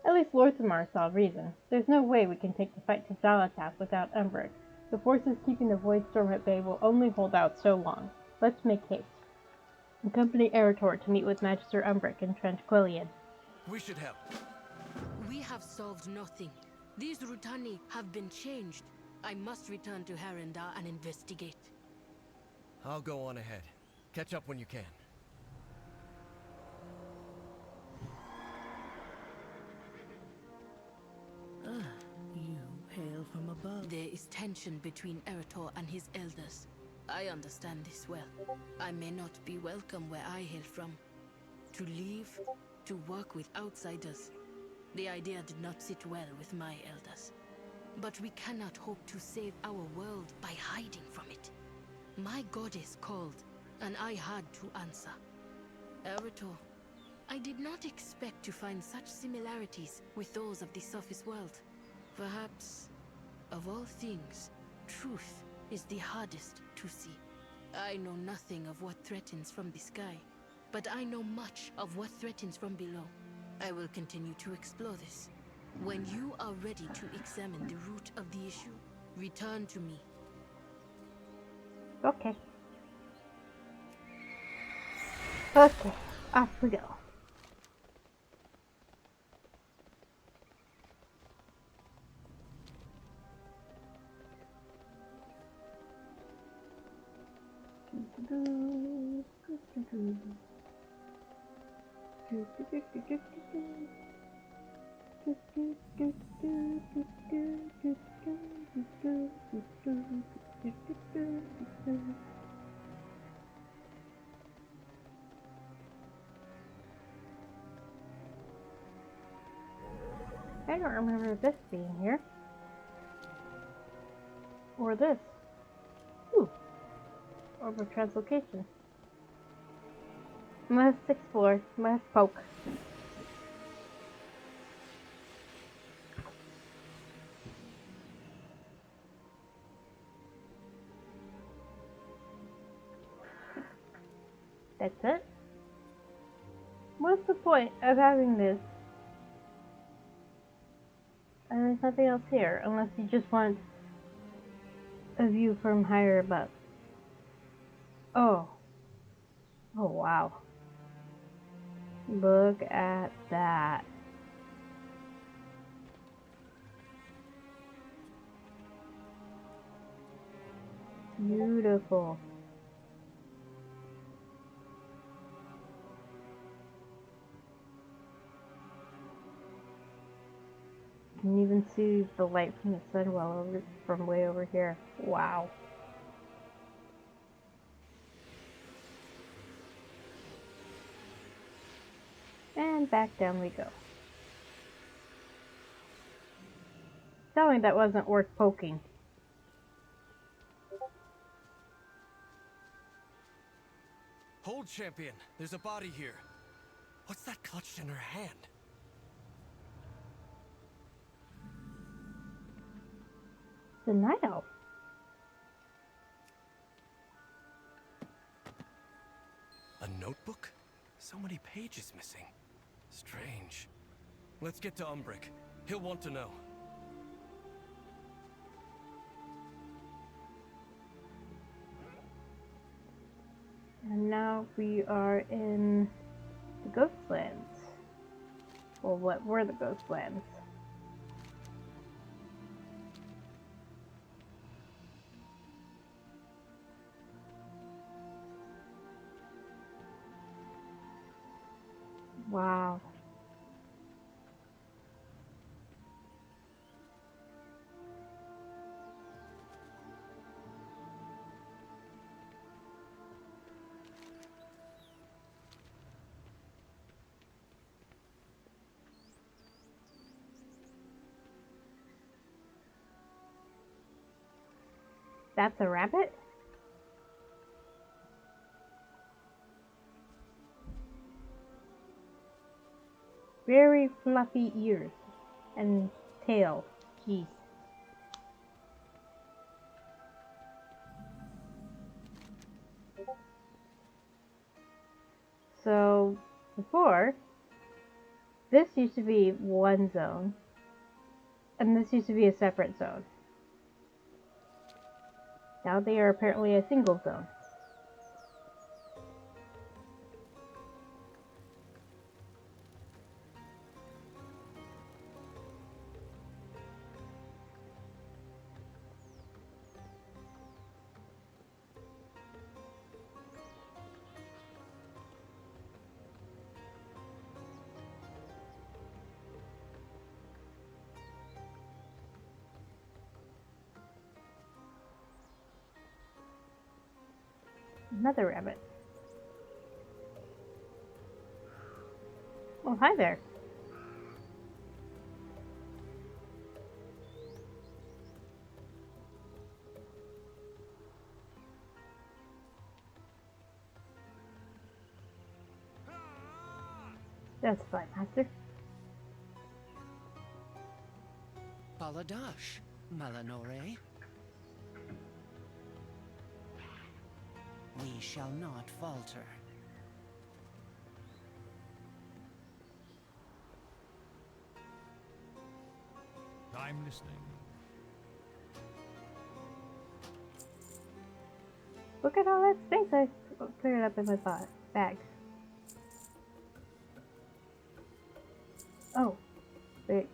At least Lorthamar saw reason. There's no way we can take the fight to Xalatath without Umbric. The forces keeping the Void Storm at bay will only hold out so long. Let's make haste. Accompany Erator to meet with Magister Umbric in Tranquillion. We should help. We have solved nothing. These Rutani have been changed. I must return to Harendar and investigate. I'll go on ahead. Catch up when you can. You hail from above. There is tension between Erator and his elders. I understand this well. I may not be welcome where I hail from. To leave, to work with outsiders. The idea did not sit well with my elders. But we cannot hope to save our world by hiding from it. My goddess called, and I had to answer. Eretor, I did not expect to find such similarities with those of the surface world. Perhaps, of all things, truth is the hardest to see. I know nothing of what threatens from the sky, but I know much of what threatens from below. I will continue to explore this. When you are ready to examine the root of the issue, return to me. Okay. Okay, off we go. I don't remember this being here. Or this. Ooh. Over translocation. Must explore. Must poke. That's it? What's the point of having this? And there's nothing else here, unless you just want a view from higher above. Oh. Oh, wow. Look at that. Beautiful. You can even see the light from the sun from way over here. Wow. And back down we go. Tell me that wasn't worth poking. Hold, champion. There's a body here. What's that clutched in her hand? The night elf. A notebook? So many pages missing. Strange. Let's get to Umbrick. He'll want to know. And now we are in the Ghostlands. Well, what were the Ghostlands? Wow. That's a rabbit? Very fluffy ears and tail. Jeez. So, before, this used to be one zone, and this used to be a separate zone. Now they are apparently a single zone. Another rabbit. Oh, hi there. That's fine, Master. Baladash, Malanore. We shall not falter. I'm listening. Look at all that space I cleared up in my bag. Oh, wait.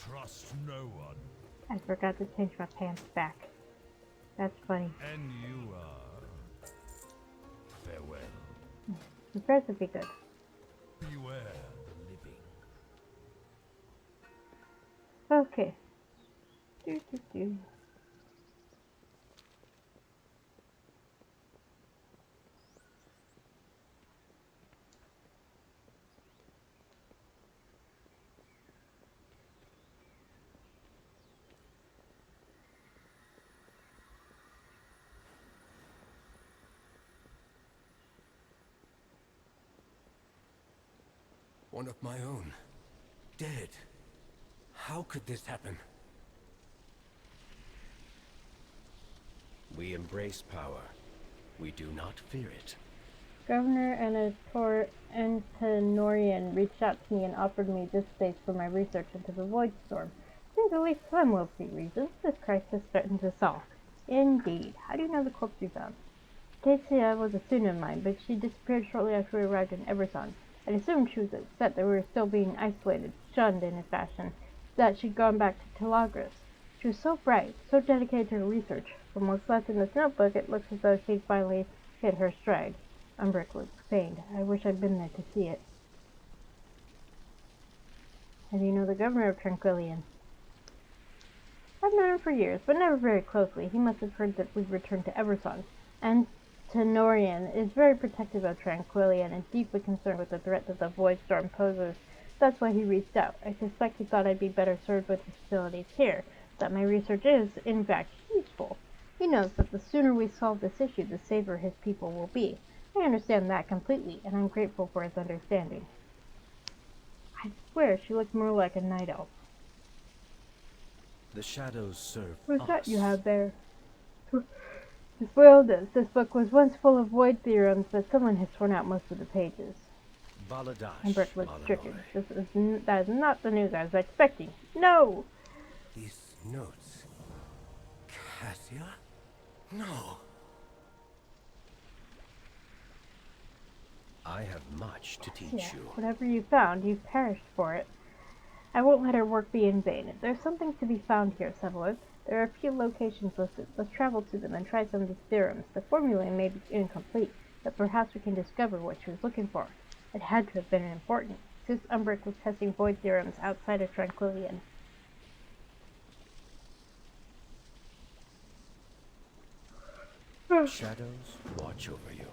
Trust no one. I forgot to change my pants back. That's funny. And you are. Farewell. The first would be good. Beware the living. Okay. Do. One of my own. Dead. How could this happen? We embrace power. We do not fear it. Governor Antenorian reached out to me and offered me this space for my research into the Void Storm. Seems at least some will see reasons. This crisis threatens us all. Indeed. How do you know the corpse you found? Tatia was a student of mine, but she disappeared shortly after we arrived in Everson. I'd assumed she was upset that we were still being isolated, shunned in a fashion, that she'd gone back to Telagris. She was so bright, so dedicated to her research. From what's left in this notebook, it looks as though she'd finally hit her stride. Umbric looked pained. I wish I'd been there to see it. How do you know the governor of Tranquillian? I've known him for years, but never very closely. He must have heard that we'd returned to Everson. And Tenorian is very protective of Tranquillian and deeply concerned with the threat that the Void Storm poses. That's why he reached out. I suspect he thought I'd be better served with the facilities here, that my research is, in fact, useful. He knows that the sooner we solve this issue, the safer his people will be. I understand that completely, and I'm grateful for his understanding. I swear she looks more like a night elf. The shadows serve What's us. that you have there? You spoiled this. This book was once full of void theorems, but someone has torn out most of the pages. Baladash. Umbric looked stricken. That is not the news I was expecting. No! These notes. Cassia? No. I have much to teach you. Whatever you found, you've perished for it. I won't let her work be in vain. If there's something to be found here, Seboath, there are a few locations listed. Let's travel to them and try some of these theorems. The formulae may be incomplete, but perhaps we can discover what she was looking for. It had to have been important, since Umbric was testing void theorems outside of Tranquillian. Shadows watch over you.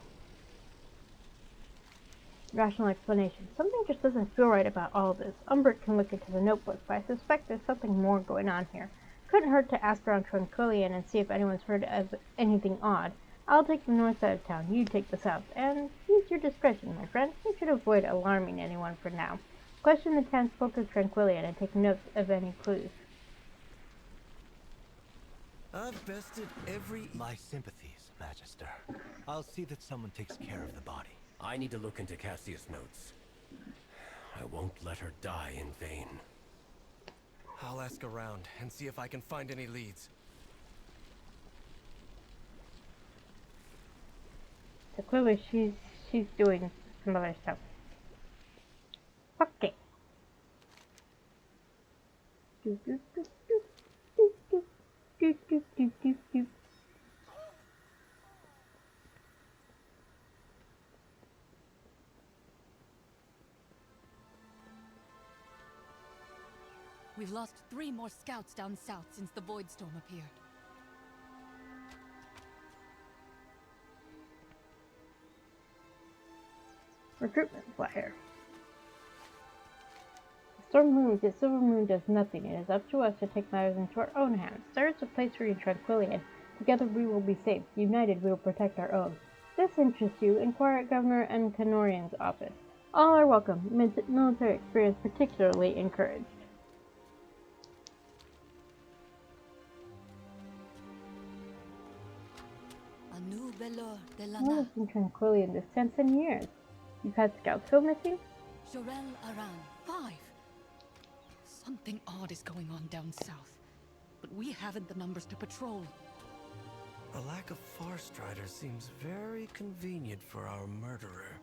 Rational explanation. Something just doesn't feel right about all this. Umbric can look into the notebook, but I suspect there's something more going on here. Couldn't hurt to ask around Tranquillian and see if anyone's heard of anything odd. I'll take the north side of town, you take the south, and use your discretion, my friend. We should avoid alarming anyone for now. Question the townsfolk of Tranquillian and take notes of any clues. I've bested every... My sympathies, Magister. I'll see that someone takes care of the body. I need to look into Cassia's notes. I won't let her die in vain. I'll ask around and see if I can find any leads. So clearly she's doing some other stuff. Okay. Doot, doot, doot, doot, doot. We've lost 3 more scouts down south since the Void Storm appeared. Recruitment flyer. The storm looms, yet Silver Moon does nothing. It is up to us to take matters into our own hands. There is a place for you in Tranquillian. Together we will be safe. United we will protect our own. If this interests you, inquire at Governor Encanorian's office. All are welcome. Military experience particularly encouraged. Anu Belor de I Lana. lived in Tranquillian this 10 years. You've had scouts go missing? Jorel Aran. 5. Something odd is going on down south. But we haven't the numbers to patrol. A lack of Farstrider seems very convenient for our murderer.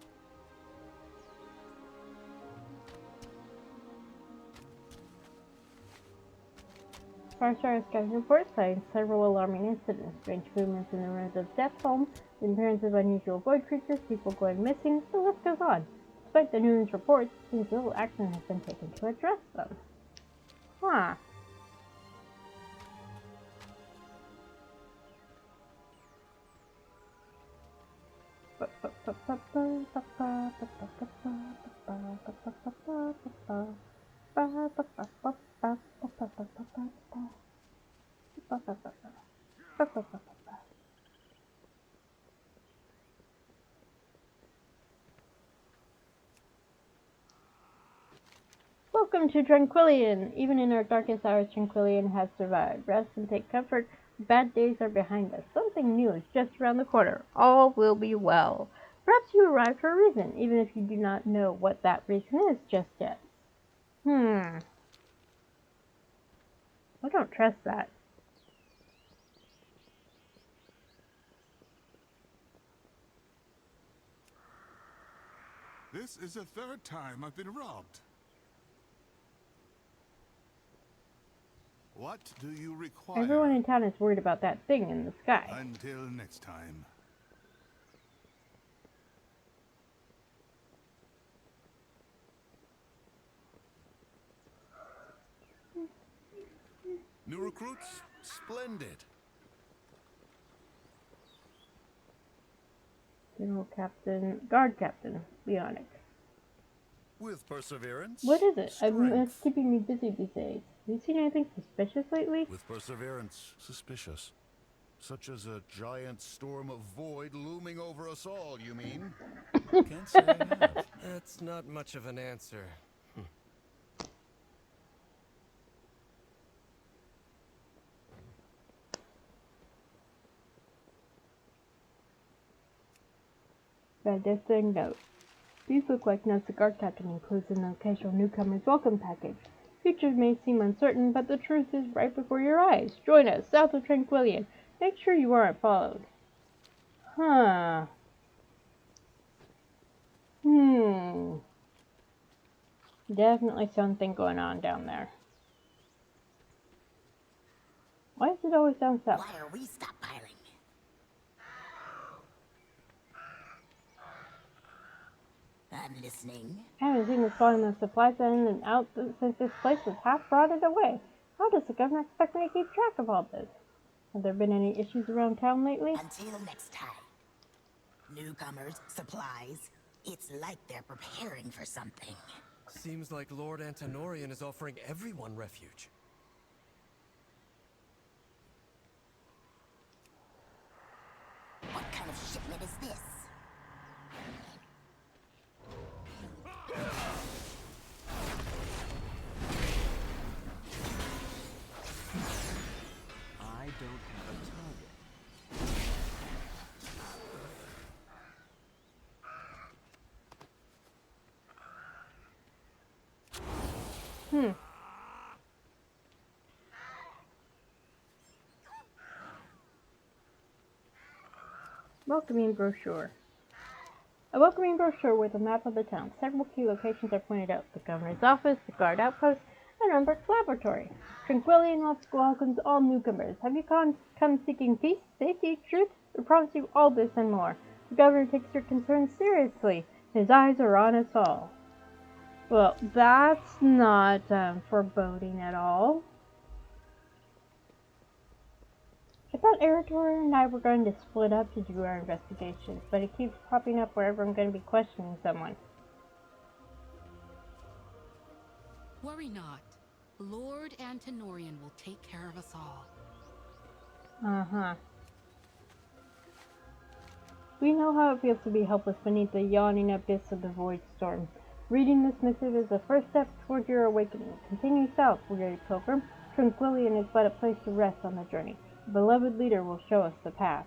Farstar scouting reports citing several alarming incidents, strange movements in the ruins of Death Home, the appearance of unusual void creatures, people going missing, the list goes on. Despite the news reports, it seems little action has been taken to address them. Huh. Welcome to Tranquillian. Even in our darkest hours, Tranquillian has survived. Rest and take comfort. Bad days are behind us. Something new is just around the corner. All will be well. Perhaps you arrived for a reason, even if you do not know what that reason is just yet. I don't trust that. This is the 3rd time I've been robbed. What do you require? Everyone in town is worried about that thing in the sky. Until next time. New recruits? Splendid. Guard Captain, Leonic. With perseverance. What is it? Strength. It's keeping me busy these days. Have you seen anything suspicious lately? With perseverance, suspicious. Such as a giant storm of void looming over us all, you mean? Can't say I have. That's not much of an answer. Registered note. These look like notes the guard captain includes in the occasional newcomer's welcome package. Futures may seem uncertain, but the truth is right before your eyes. Join us, south of Tranquillian. Make sure you aren't followed. Definitely something going on down there. Why does it always down south? Why are we stockpiling? I'm listening. I haven't seen this volume of supplies in and out since this place was half rotted away. How does the governor expect me to keep track of all this? Have there been any issues around town lately? Until next time. Newcomers, supplies. It's like they're preparing for something. Seems like Lord Antonorian is offering everyone refuge. What kind of shipment is this? I don't have a target. Welcoming brochure. A welcoming brochure with a map of the town. Several key locations are pointed out. The governor's office, the guard outpost, an Umbric laboratory. Tranquillian welcomes all newcomers. Have you come seeking peace, safety, truth? We promise you all this and more. The governor takes your concerns seriously. His eyes are on us all. Well, that's not foreboding at all. I thought Eritor and I were going to split up to do our investigations, but it keeps popping up wherever I'm going to be questioning someone. Worry not. Lord Antenorian will take care of us all. Uh-huh. We know how it feels to be helpless beneath the yawning abyss of the Void Storm. Reading this missive is the first step toward your awakening. Continue south, weary pilgrim. Tranquillian is but a place to rest on the journey. The beloved leader will show us the path.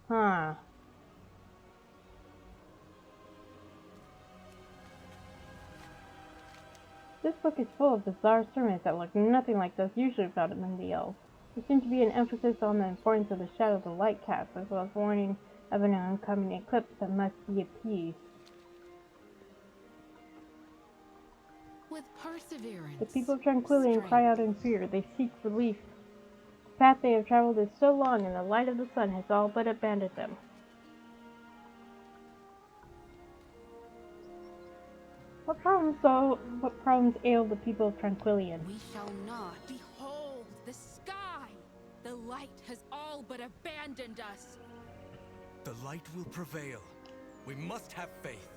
Huh. This book is full of bizarre sermons that look nothing like those usually found among the elves. There seems to be an emphasis on the importance of the shadow the light casts, as well as warning of an oncoming eclipse that must be appeased. With perseverance, The people of Tranquillian cry out in fear. They seek relief. The path they have traveled is so long, and the light of the sun has all but abandoned them. What problems ail the people of Tranquillian? We shall not behold the sky. The light has all but abandoned us. The light will prevail. We must have faith.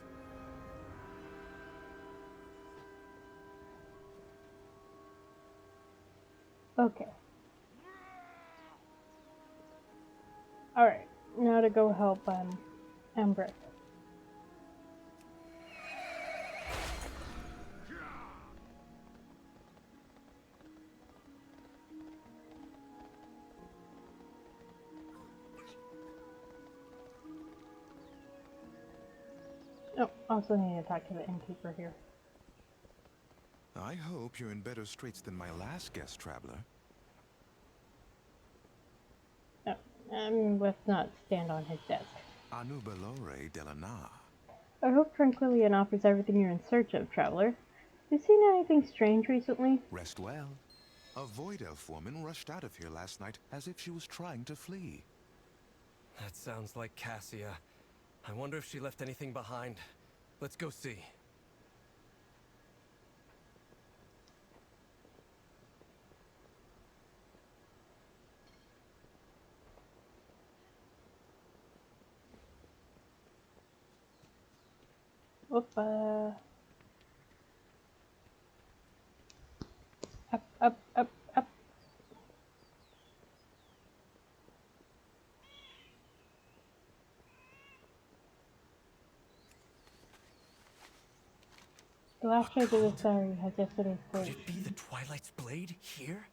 Okay. Alright, now to go help Umbric. Oh, also need to talk to the innkeeper here. I hope you're in better straits than my last guest traveler. No, let's not stand on his desk. Anu Belore Delana. I hope Tranquillian offers everything you're in search of, traveler. Have you seen anything strange recently? Rest well. A void elf woman rushed out of here last night as if she was trying to flee. That sounds like Cassia. I wonder if she left anything behind. Let's go see. Up. The last trace of this diary has yesterday's Could voice. it be the Twilight's blade here?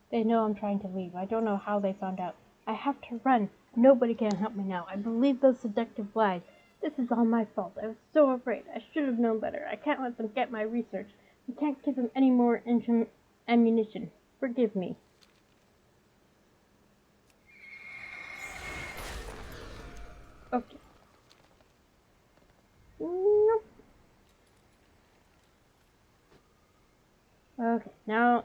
They know I'm trying to leave. I don't know how they found out. I have to run. Nobody can help me now. I believe those seductive lies. This is all my fault. I was so afraid. I should have known better. I can't let them get my research. I can't give them any more ammunition. Forgive me. Okay. Nope. Okay, now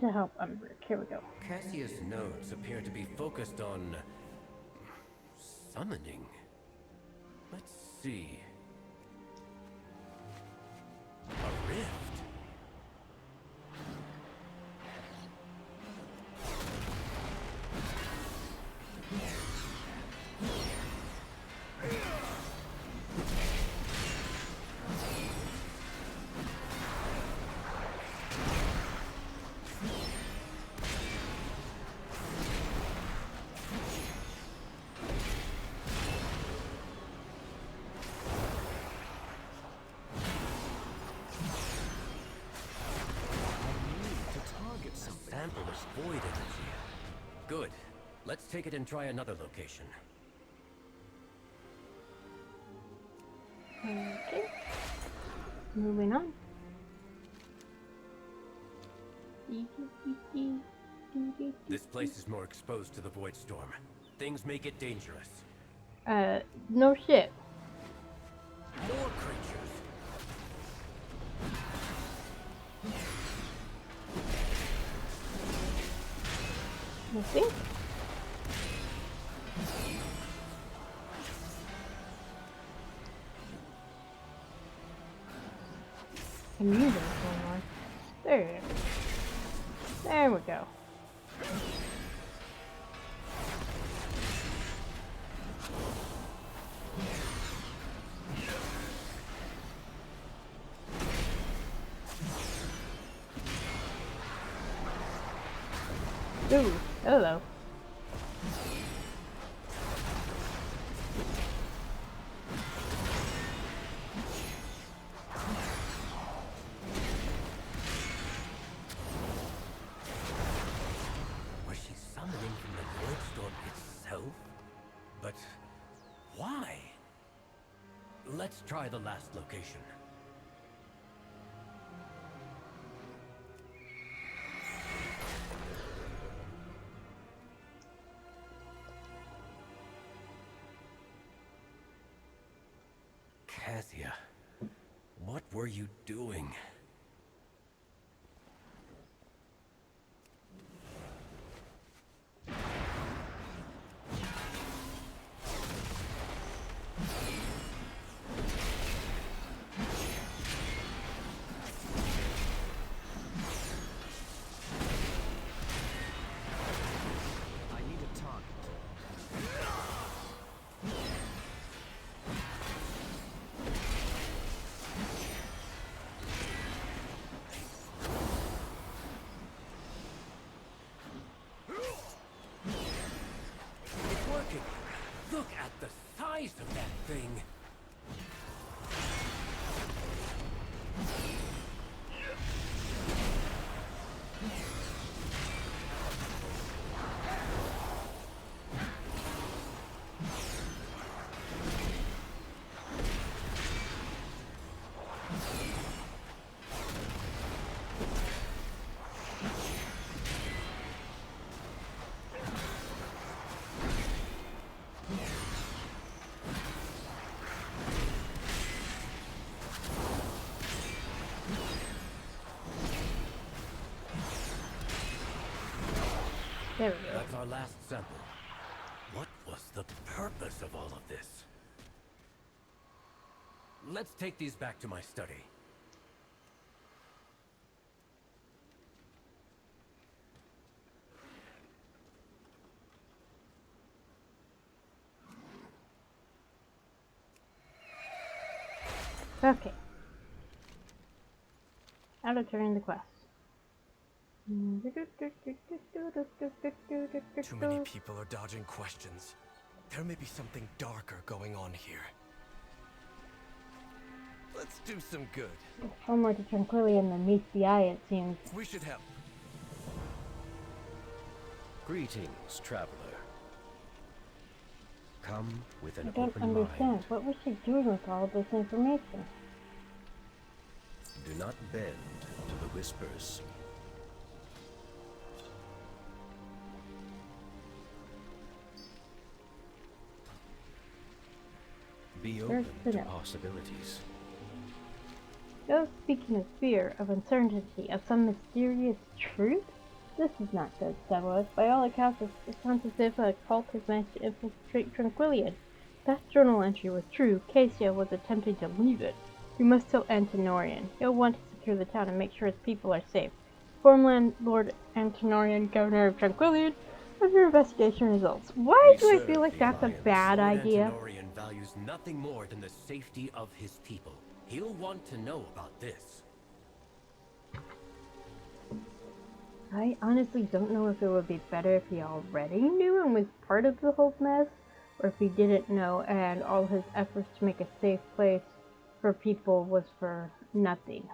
to help Umbric. Here we go. Cassius' notes appear to be focused on summoning. Let's see. A rift. Sample is void energy. Good. Let's take it and try another location. Okay. Moving on. This place is more exposed to the void storm. Things may get dangerous. No shit. More creatures. You see? I'm using this one more. There it is. There we go. Ooh, hello. Was she summoning from the Void Storm itself? But why? Let's try the last location. Cassia, what were you doing? I need a target. It's working! Look at the size of that thing! There we go. That's our last sample. What was the purpose of all of this? Let's take these back to my study. Okay. How to turn the quest. Too many people are dodging questions. There may be something darker going on here. Let's do some good. Far more to Tranquillian than meets the eye, it seems. We should help. Greetings, traveler. Come with I an don't open understand. mind. What was she doing with all of this information? Do not bend to the whispers. Be open to possibilities. Those speaking of fear, of uncertainty, of some mysterious truth? This is not good, Seboath. By all accounts, it sounds as if a cult has managed to infiltrate Tranquillian. If that journal entry was true, Cassia was attempting to leave it. We must tell Antonorian. He'll want to secure the town and make sure his people are safe. Inform Lord Antonorian, Governor of Tranquillian, of your investigation results. Why do I feel like that's a bad idea? Antonorian values nothing more than the safety of his people. He'll want to know about this. I honestly don't know if it would be better if he already knew and was part of the whole mess, or if he didn't know and all his efforts to make a safe place for people was for nothing.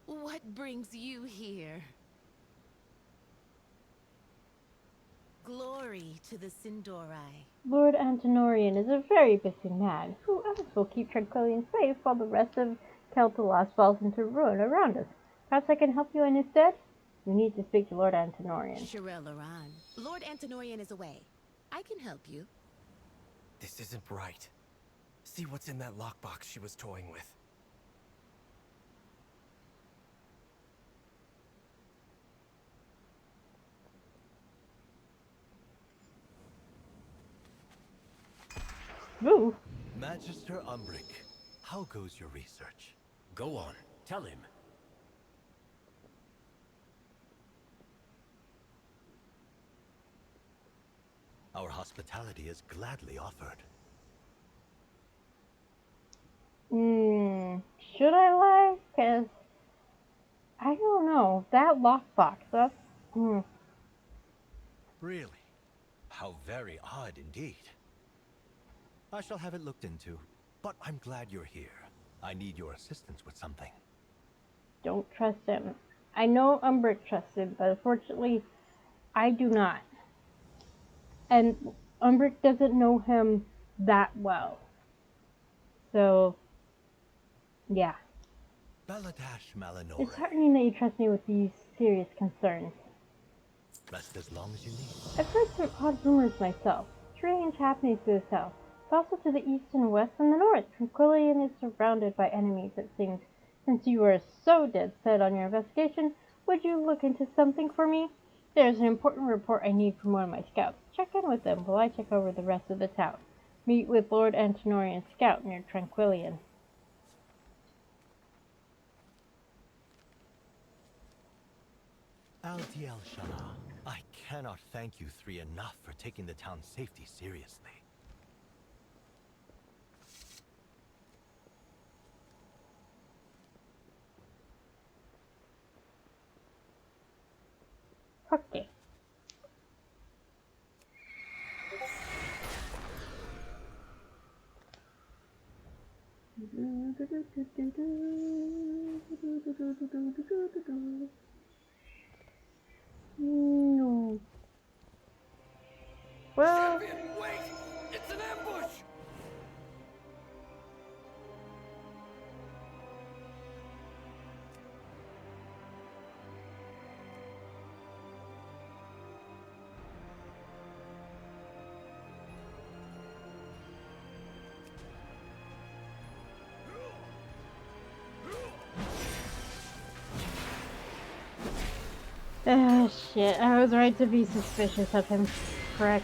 What brings you here? Glory to the Sindori. Lord Antonorian is a very busy man. Who else will keep Tranquillian safe while the rest of Kel'Thuzad falls into ruin around us? Perhaps I can help you in his stead? We need to speak to Lord Antonorian. Sherelle Laran. Lord Antonorian is away. I can help you. This isn't right. See what's in that lockbox she was toying with. Ooh. Magister Umbric, how goes your research? Go on, tell him. Our hospitality is gladly offered. Should I lie? Cause I don't know. That lockbox, that's... Really? How very odd indeed. I shall have it looked into, but I'm glad you're here. I need your assistance with something. Don't trust him. I know Umbric trusts him, but unfortunately, I do not. And Umbric doesn't know him that well. So, yeah. Baladash Malinore. It's heartening that you trust me with these serious concerns. Rest as long as you need. I've heard some odd rumors myself. Strange happenings to the south, but also to the east and west and the north. Tranquillian is surrounded by enemies, it seems. Since you were so dead set on your investigation, would you look into something for me? There's an important report I need from one of my scouts. Check in with them while I check over the rest of the town. Meet with Lord Antonorian's scout near Tranquillian. Altiel Shah, I cannot thank you three enough for taking the town's safety seriously. Okay. No. Well... Champion, wait! It's an ambush! Ah, shit. I was right to be suspicious of him. Correct.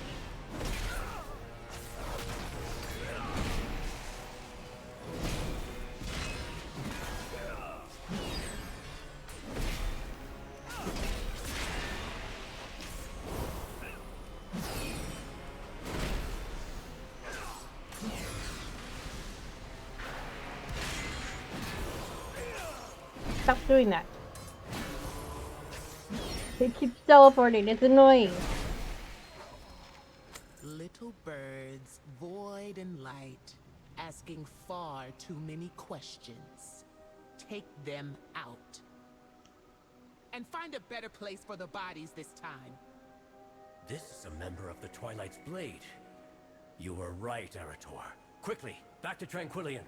Stop doing that. It keeps teleporting. It's annoying. Little birds, void and light, asking far too many questions. Take them out. And find a better place for the bodies this time. This is a member of the Twilight's Blade. You were right, Arator. Quickly, back to Tranquillian.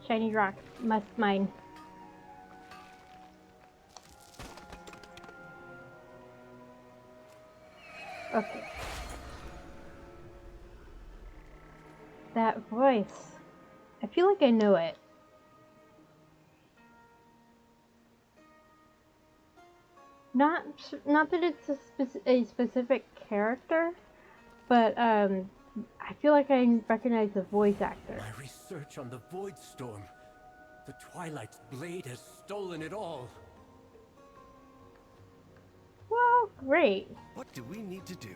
Shiny rock. Must mine. Okay. That voice. I feel like I know it. Not that it's a specific character, but I feel like I recognize the voice actor. My research on the Void Storm. The Twilight's Blade has stolen it all. Well, great. What do we need to do?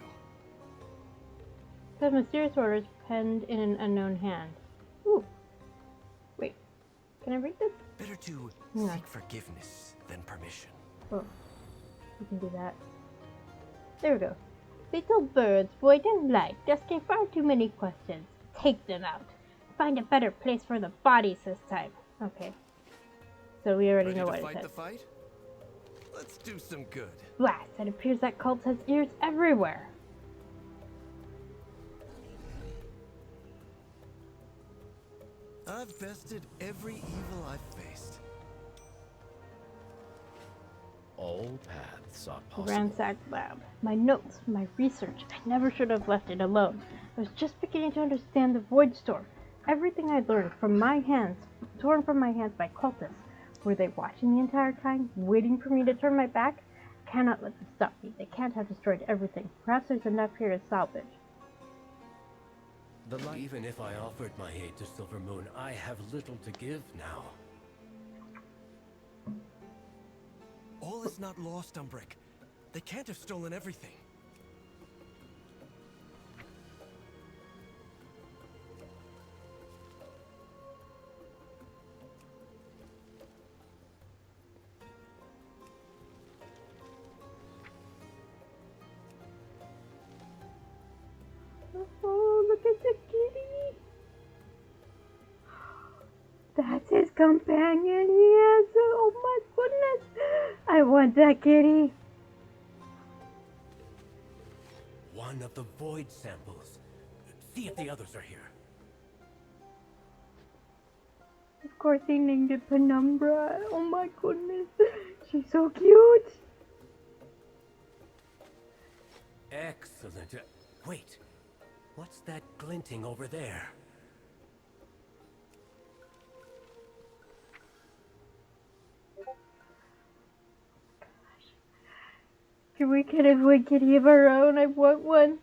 The mysterious orders penned in an unknown hand. Ooh. Wait. Can I read this? Better to seek forgiveness than permission. Oh. You can do that. There we go. Little birds, void and light, asking far too many questions. Take them out. Find a better place for the bodies this time. Okay. So we already know what it says. Ready to fight the fight? Let's do some good. Blast! It appears that cult has ears everywhere. I've bested every evil I've faced. All paths are possible. Ransacked lab. My notes, my research. I never should have left it alone. I was just beginning to understand the Void Store. Everything I'd learned from my hands, torn from my hands by cultists. Were they watching the entire time, waiting for me to turn my back? I cannot let them stop me. They can't have destroyed everything. Perhaps there's enough here to salvage. Even if I offered my aid to Silvermoon, I have little to give now. All is not lost, Umbrick. They can't have stolen everything. Oh, look at the kitty! That's his companion. He has. Oh my goodness! I want that kitty. One of the void samples. See if the others are here. Of course, he named it Penumbra. Oh my goodness, she's so cute. Excellent. Wait, what's that glinting over there? Can we get a wood kitty of our own? I want one.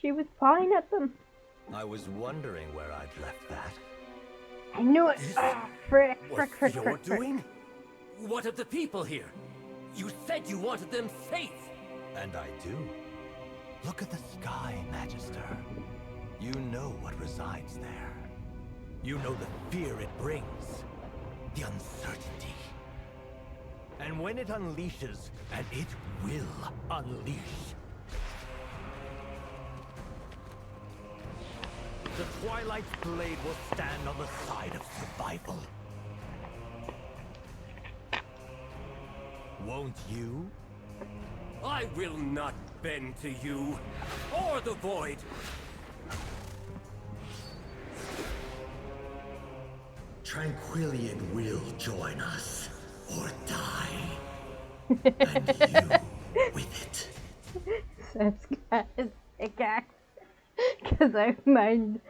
She was pawing at them. I was wondering where I'd left that. I knew it. Oh, frick. What's your doing? What of the people here? You said you wanted them safe. And I do. Look at the sky, Magister. You know what resides there. You know the fear it brings. The uncertainty. And when it unleashes, and it will unleash, the Twilight's blade will stand on the side of survival. Won't you? I will not bend to you, or the Void. Tranquillian will join us, or die. And you with it. That's sick act. Because I mind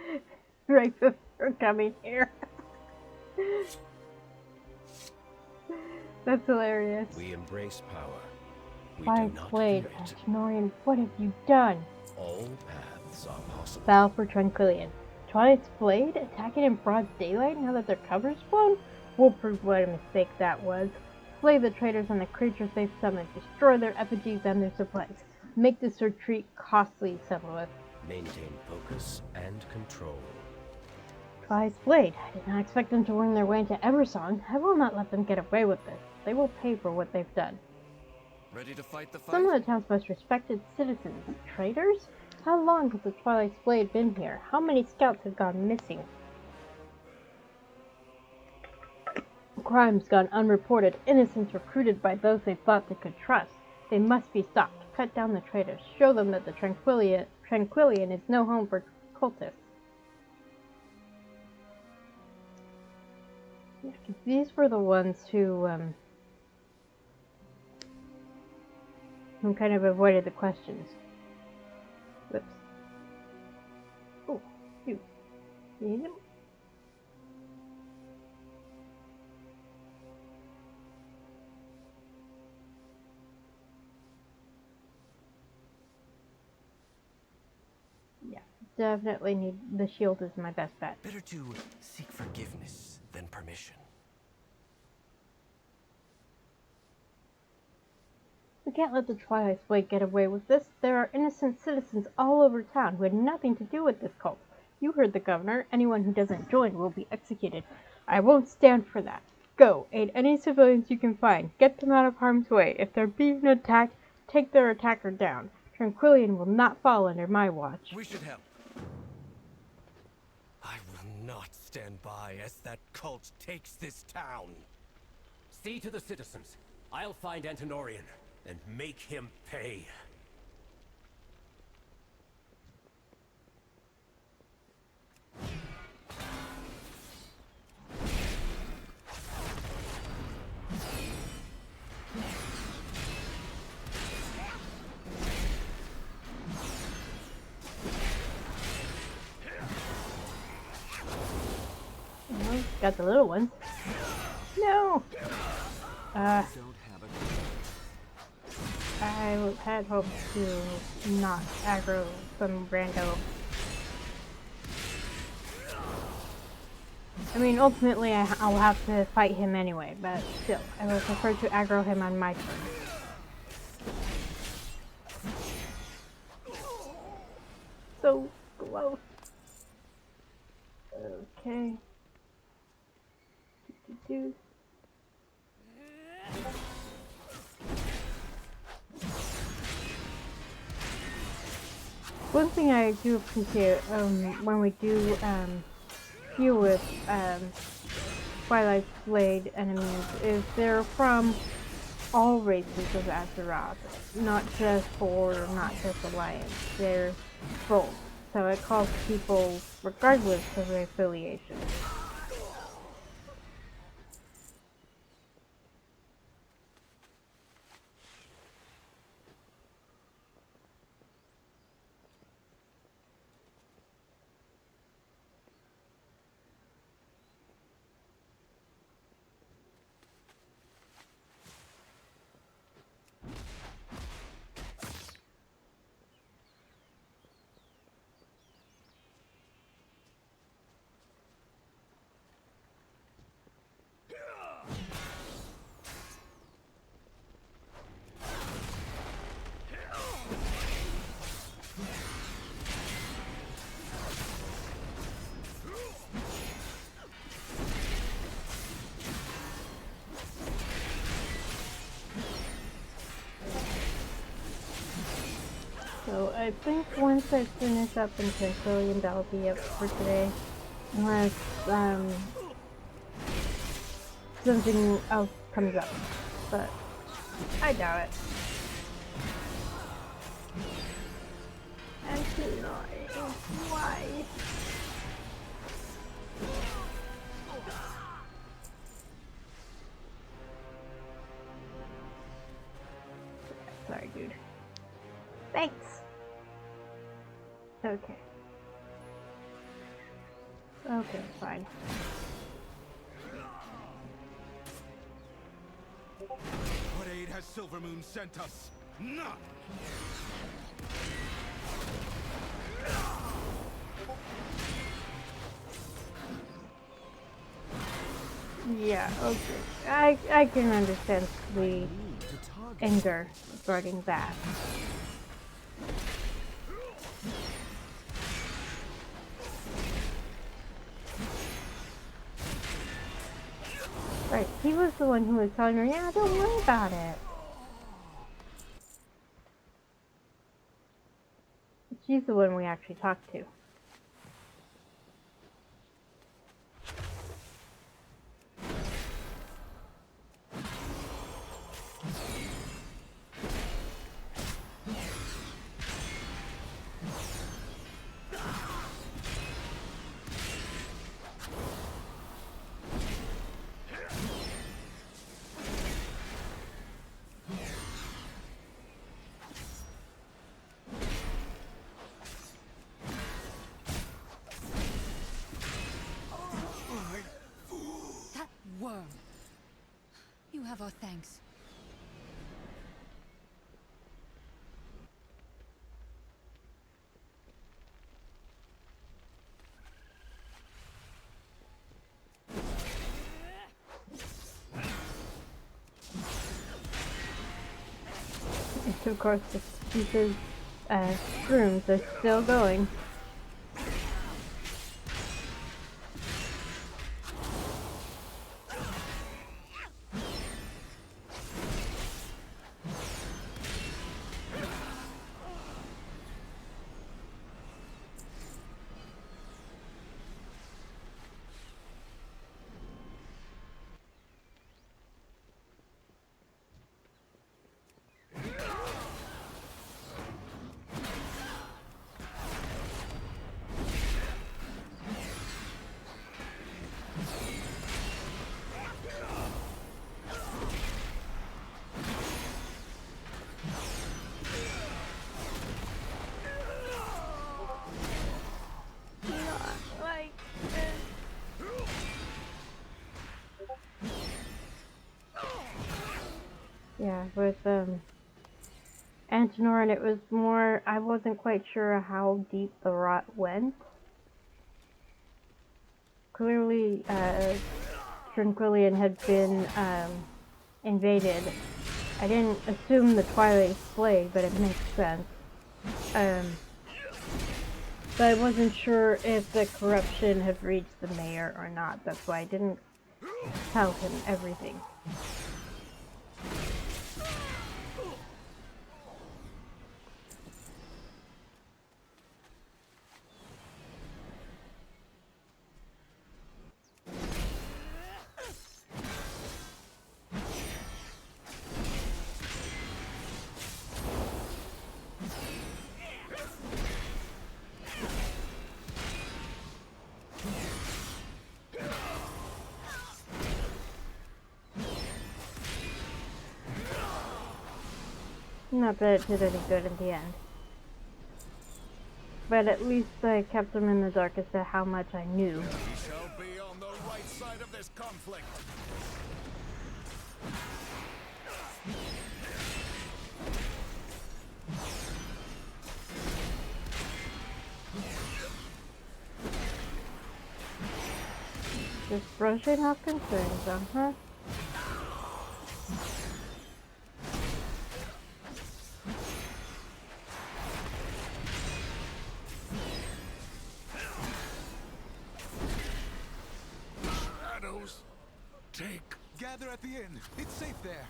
right before coming here. That's hilarious. We embrace power. We Why, do not Blade, fear it. Norian, what have you done? All paths are possible. Battle for Tranquillian. Twilight's Blade attacking in broad daylight now that their cover's blown? We'll prove what a mistake that was. Slay the traitors and the creatures they've summoned. Destroy their effigies and their supplies. Make this retreat costly, Seboath. Maintain focus and control. Twilight's Blade. I did not expect them to worm their way into Eversong. I will not let them get away with this. They will pay for what they've done. Ready to fight the fight? Some of the town's most respected citizens. Traitors? How long has the Twilight's Blade been here? How many scouts have gone missing? Crimes gone unreported. Innocents recruited by those they thought they could trust. They must be stopped. Cut down the traitors. Show them that the Tranquillian is no home for cultists. Yeah, 'cause these were the ones who kind of avoided the questions. Whoops. Oh, you need them? Yeah, definitely need the shield is my best bet. Better to seek forgiveness than permission. We can't let the Twilight's Blade get away with this. There are innocent citizens all over town who had nothing to do with this cult. You heard the governor. Anyone who doesn't join will be executed. I won't stand for that. Go, aid any civilians you can find. Get them out of harm's way. If they're being attacked, take their attacker down. Tranquillian will not fall under my watch. We should help. I will not stand by as that cult takes this town. See to the citizens. I'll find Antonorian and make him pay. got the little ones. No! I had hoped to not aggro some rando. I mean, ultimately I'll have to fight him anyway, but still, I would prefer to aggro him on my turn. So close. Okay. One thing I do appreciate when we do deal with Twilight Blade enemies is they're from all races of Azeroth, not just Horde or not just Alliance. They're both. So it calls people regardless of their affiliation. So I think once I finish up in Tranquillium, that'll be it for today. Unless something else comes up. But I doubt it. And tonight, why? Sorry, dude. Thanks. Okay. Okay, fine. What aid has Silvermoon sent us? None! Yeah, okay. I can understand the anger regarding that. Right, he was the one who was telling her, yeah, don't worry about it. She's the one we actually talked to. Worm. You have our thanks. And of course, the stupid rooms are still going. Yeah, with Antenor, and it was more, I wasn't quite sure how deep the rot went. Clearly, Tranquillian had been invaded. I didn't assume the Twilight Slave, but it makes sense. But I wasn't sure if the corruption had reached the mayor or not. That's why I didn't tell him everything. Not that it did any good in the end. But at least I kept him in the dark as to how much I knew. We shall be on the right side of this conflict. Just brushing off concerns, uh-huh. Shadows, take. Gather at the inn. It's safe there.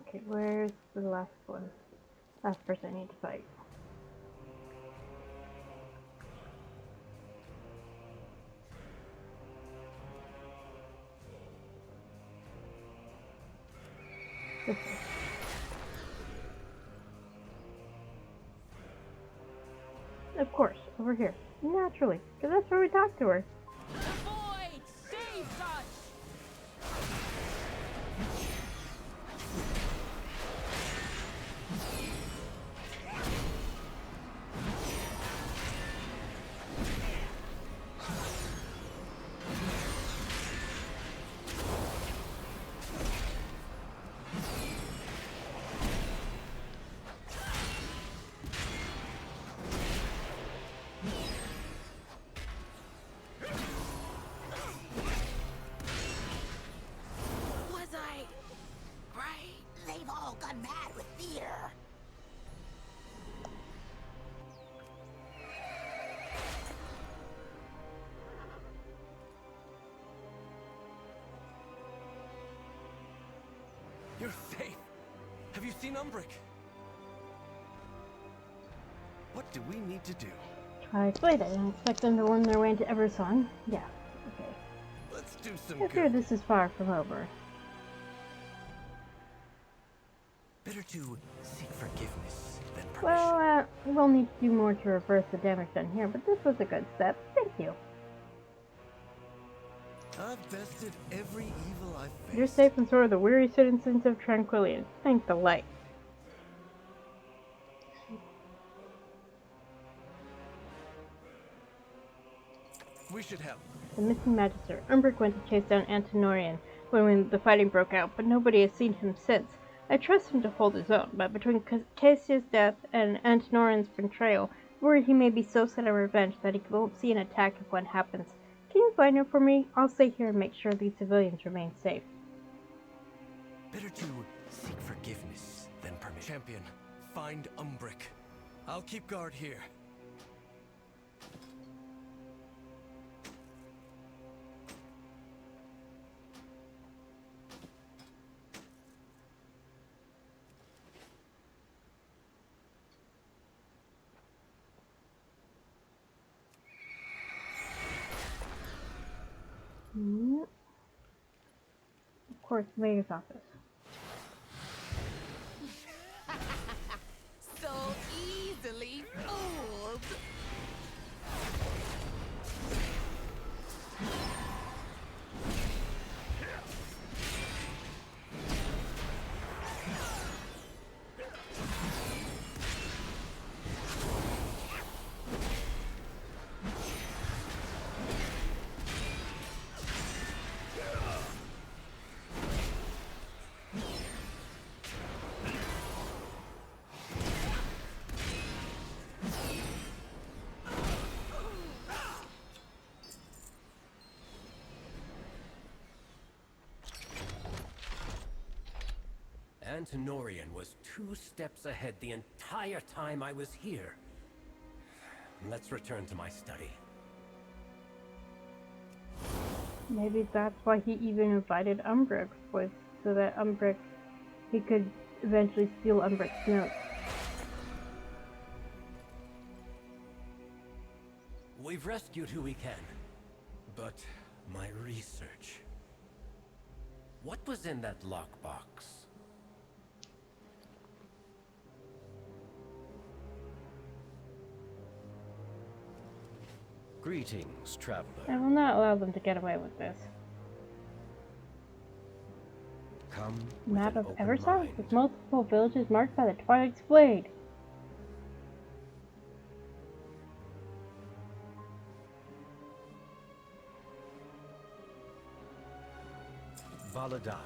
Okay, where's the last one? Last person I need to fight. This way. Of course, over here. Naturally, because that's where we talked to her. The void saves us! Was I right? They've all gone mad with fear. You're safe. Have you seen Umbric? What do we need to do? Try explain. I didn't expect them to win their way into Eversong. Yeah, okay. Let's do some I fear good. this is far from over. Better to seek forgiveness than permission. Well, we'll need to do more to reverse the damage done here, but this was a good step. Thank you. I've bested every evil I've faced. You're safe and so are the weary citizens of Tranquillian. Thank the light. We should help. The missing magister. Umbric went to chase down Antenorian when the fighting broke out, but nobody has seen him since. I trust him to hold his own, but between Cassius' death and Antenorian's betrayal, I worry he may be so set on revenge that he won't see an attack if one happens. Can you find him for me? I'll stay here and make sure these civilians remain safe. Better to seek forgiveness than permission. Champion, find Umbric. I'll keep guard here. course, the mayor's office. So easily fooled. Antinorian was 2 steps ahead the entire time I was here. Let's return to my study. Maybe that's why he even invited Umbrix, was so that he could eventually steal Umbrix's notes. We've rescued who we can, but my research... What was in that lockbox? Greetings, traveler. I will not allow them to get away with this. Come Map of Eversong with multiple villages marked by the Twilight's Blade. Baladash.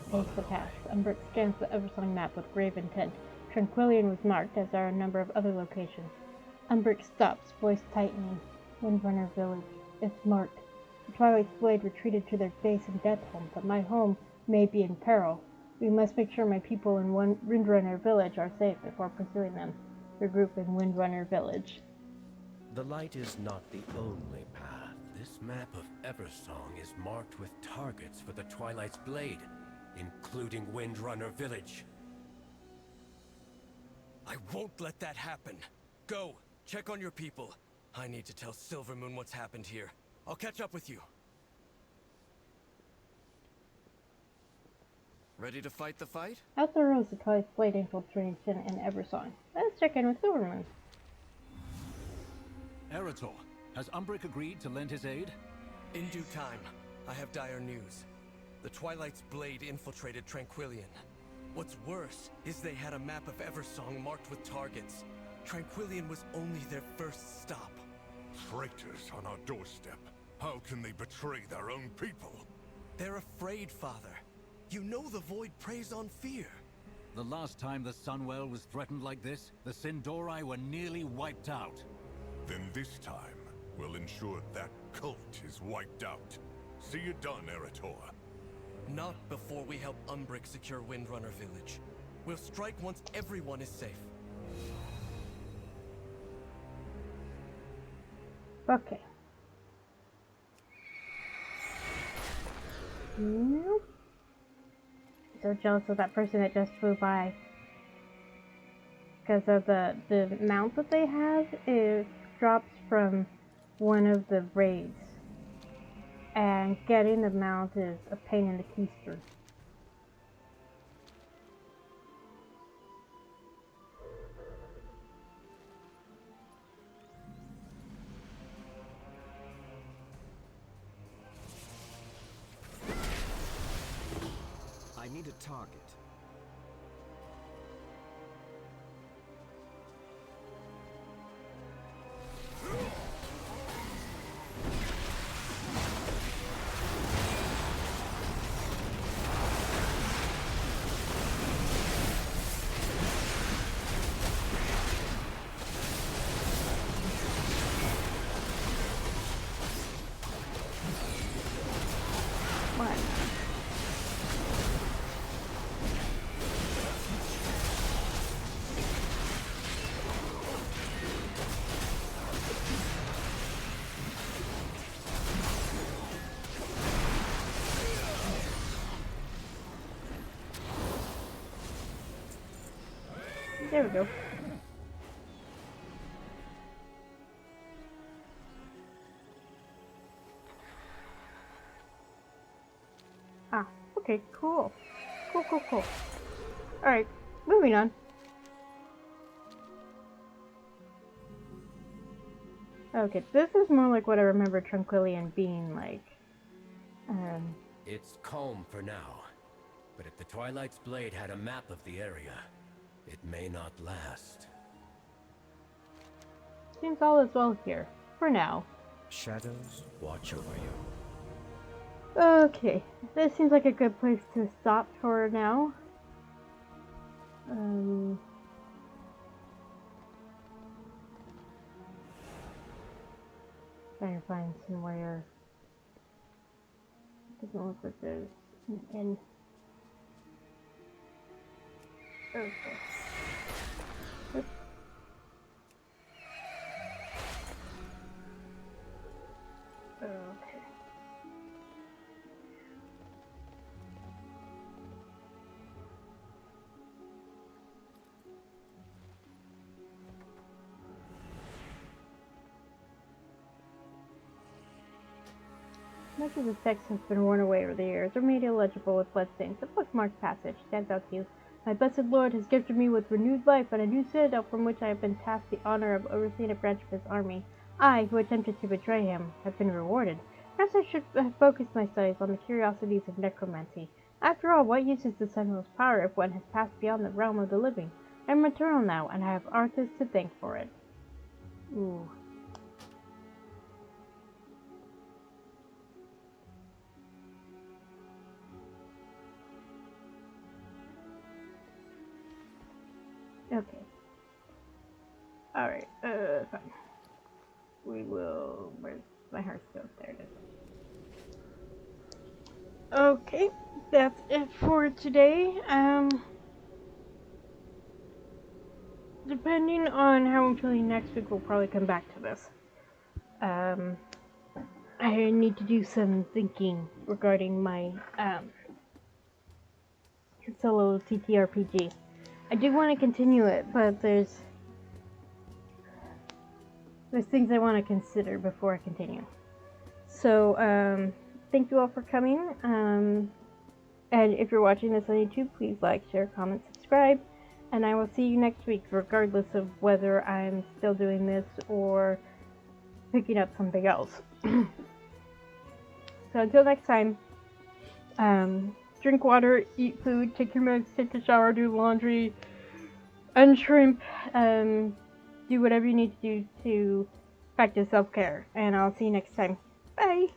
Pace the past. Umbrix scans the Eversong map with grave intent. Tranquillian was marked, as are a number of other locations. Umbrix stops, voice tightening. Windrunner Village. It's marked. The Twilight's Blade retreated to their base in Deathholm, but my home may be in peril. We must make sure my people in Windrunner Village are safe before pursuing them. Regroup in Windrunner Village. The light is not the only path. This map of Eversong is marked with targets for the Twilight's Blade, including Windrunner Village. I won't let that happen. Go, check on your people. I need to tell Silvermoon what's happened here. I'll catch up with you. Ready to fight the fight? How thorough is the Twilight's Blade infiltration in Eversong? Let's check in with Silvermoon. Eretor, has Umbric agreed to lend his aid? In due time. I have dire news. The Twilight's Blade infiltrated Tranquillian. What's worse is they had a map of Eversong marked with targets. Tranquillian was only their first stop. Traitors on our doorstep. How can they betray their own people? They're afraid, Father. You know the Void preys on fear. The last time the Sunwell was threatened like this, the Sindori were nearly wiped out. Then this time, we'll ensure that cult is wiped out. See it done, Eretor. Not before we help Umbric secure Windrunner Village. We'll strike once everyone is safe. Okay. Nope. So jealous of that person that just flew by. Because of the mount that they have, it drops from one of the raids. And getting the mount is a pain in the keister. I need a target. There we go. Ah, Okay, cool. Cool. Alright, moving on. Okay, this is more like what I remember Tranquillian being like. It's calm for now, but if the Twilight's blade had a map of the area, it may not last. Seems all is well here, for now. Shadows watch over you. Okay, this seems like a good place to stop for now. Trying to find somewhere. Doesn't look like there's an inn. Okay. Oops. Okay. Much of the text has been worn away over the years, or made illegible with bloodstains. A bookmarked passage stands out to you. My blessed Lord has gifted me with renewed life and a new citadel from which I have been tasked the honor of overseeing a branch of his army. I, who attempted to betray him, have been rewarded. Perhaps I should have focused my studies on the curiosities of necromancy. After all, what use is the Sentinel's power if one has passed beyond the realm of the living? I am eternal now, and I have Arthas to thank for it. Ooh. Okay. Alright, fine. We will... Where's my Hearthstone? There it is. Okay, that's it for today. Depending on how I'm feeling next week, we'll probably come back to this. I need to do some thinking regarding my, solo TTRPG. I do want to continue it, but there's things I want to consider before I continue. So, thank you all for coming. And if you're watching this on YouTube, please like, share, comment, subscribe. And I will see you next week, regardless of whether I'm still doing this or picking up something else. So until next time, drink water, eat food, take your meds, take a shower, do laundry, unshrimp, do whatever you need to do to practice self-care. And I'll see you next time. Bye!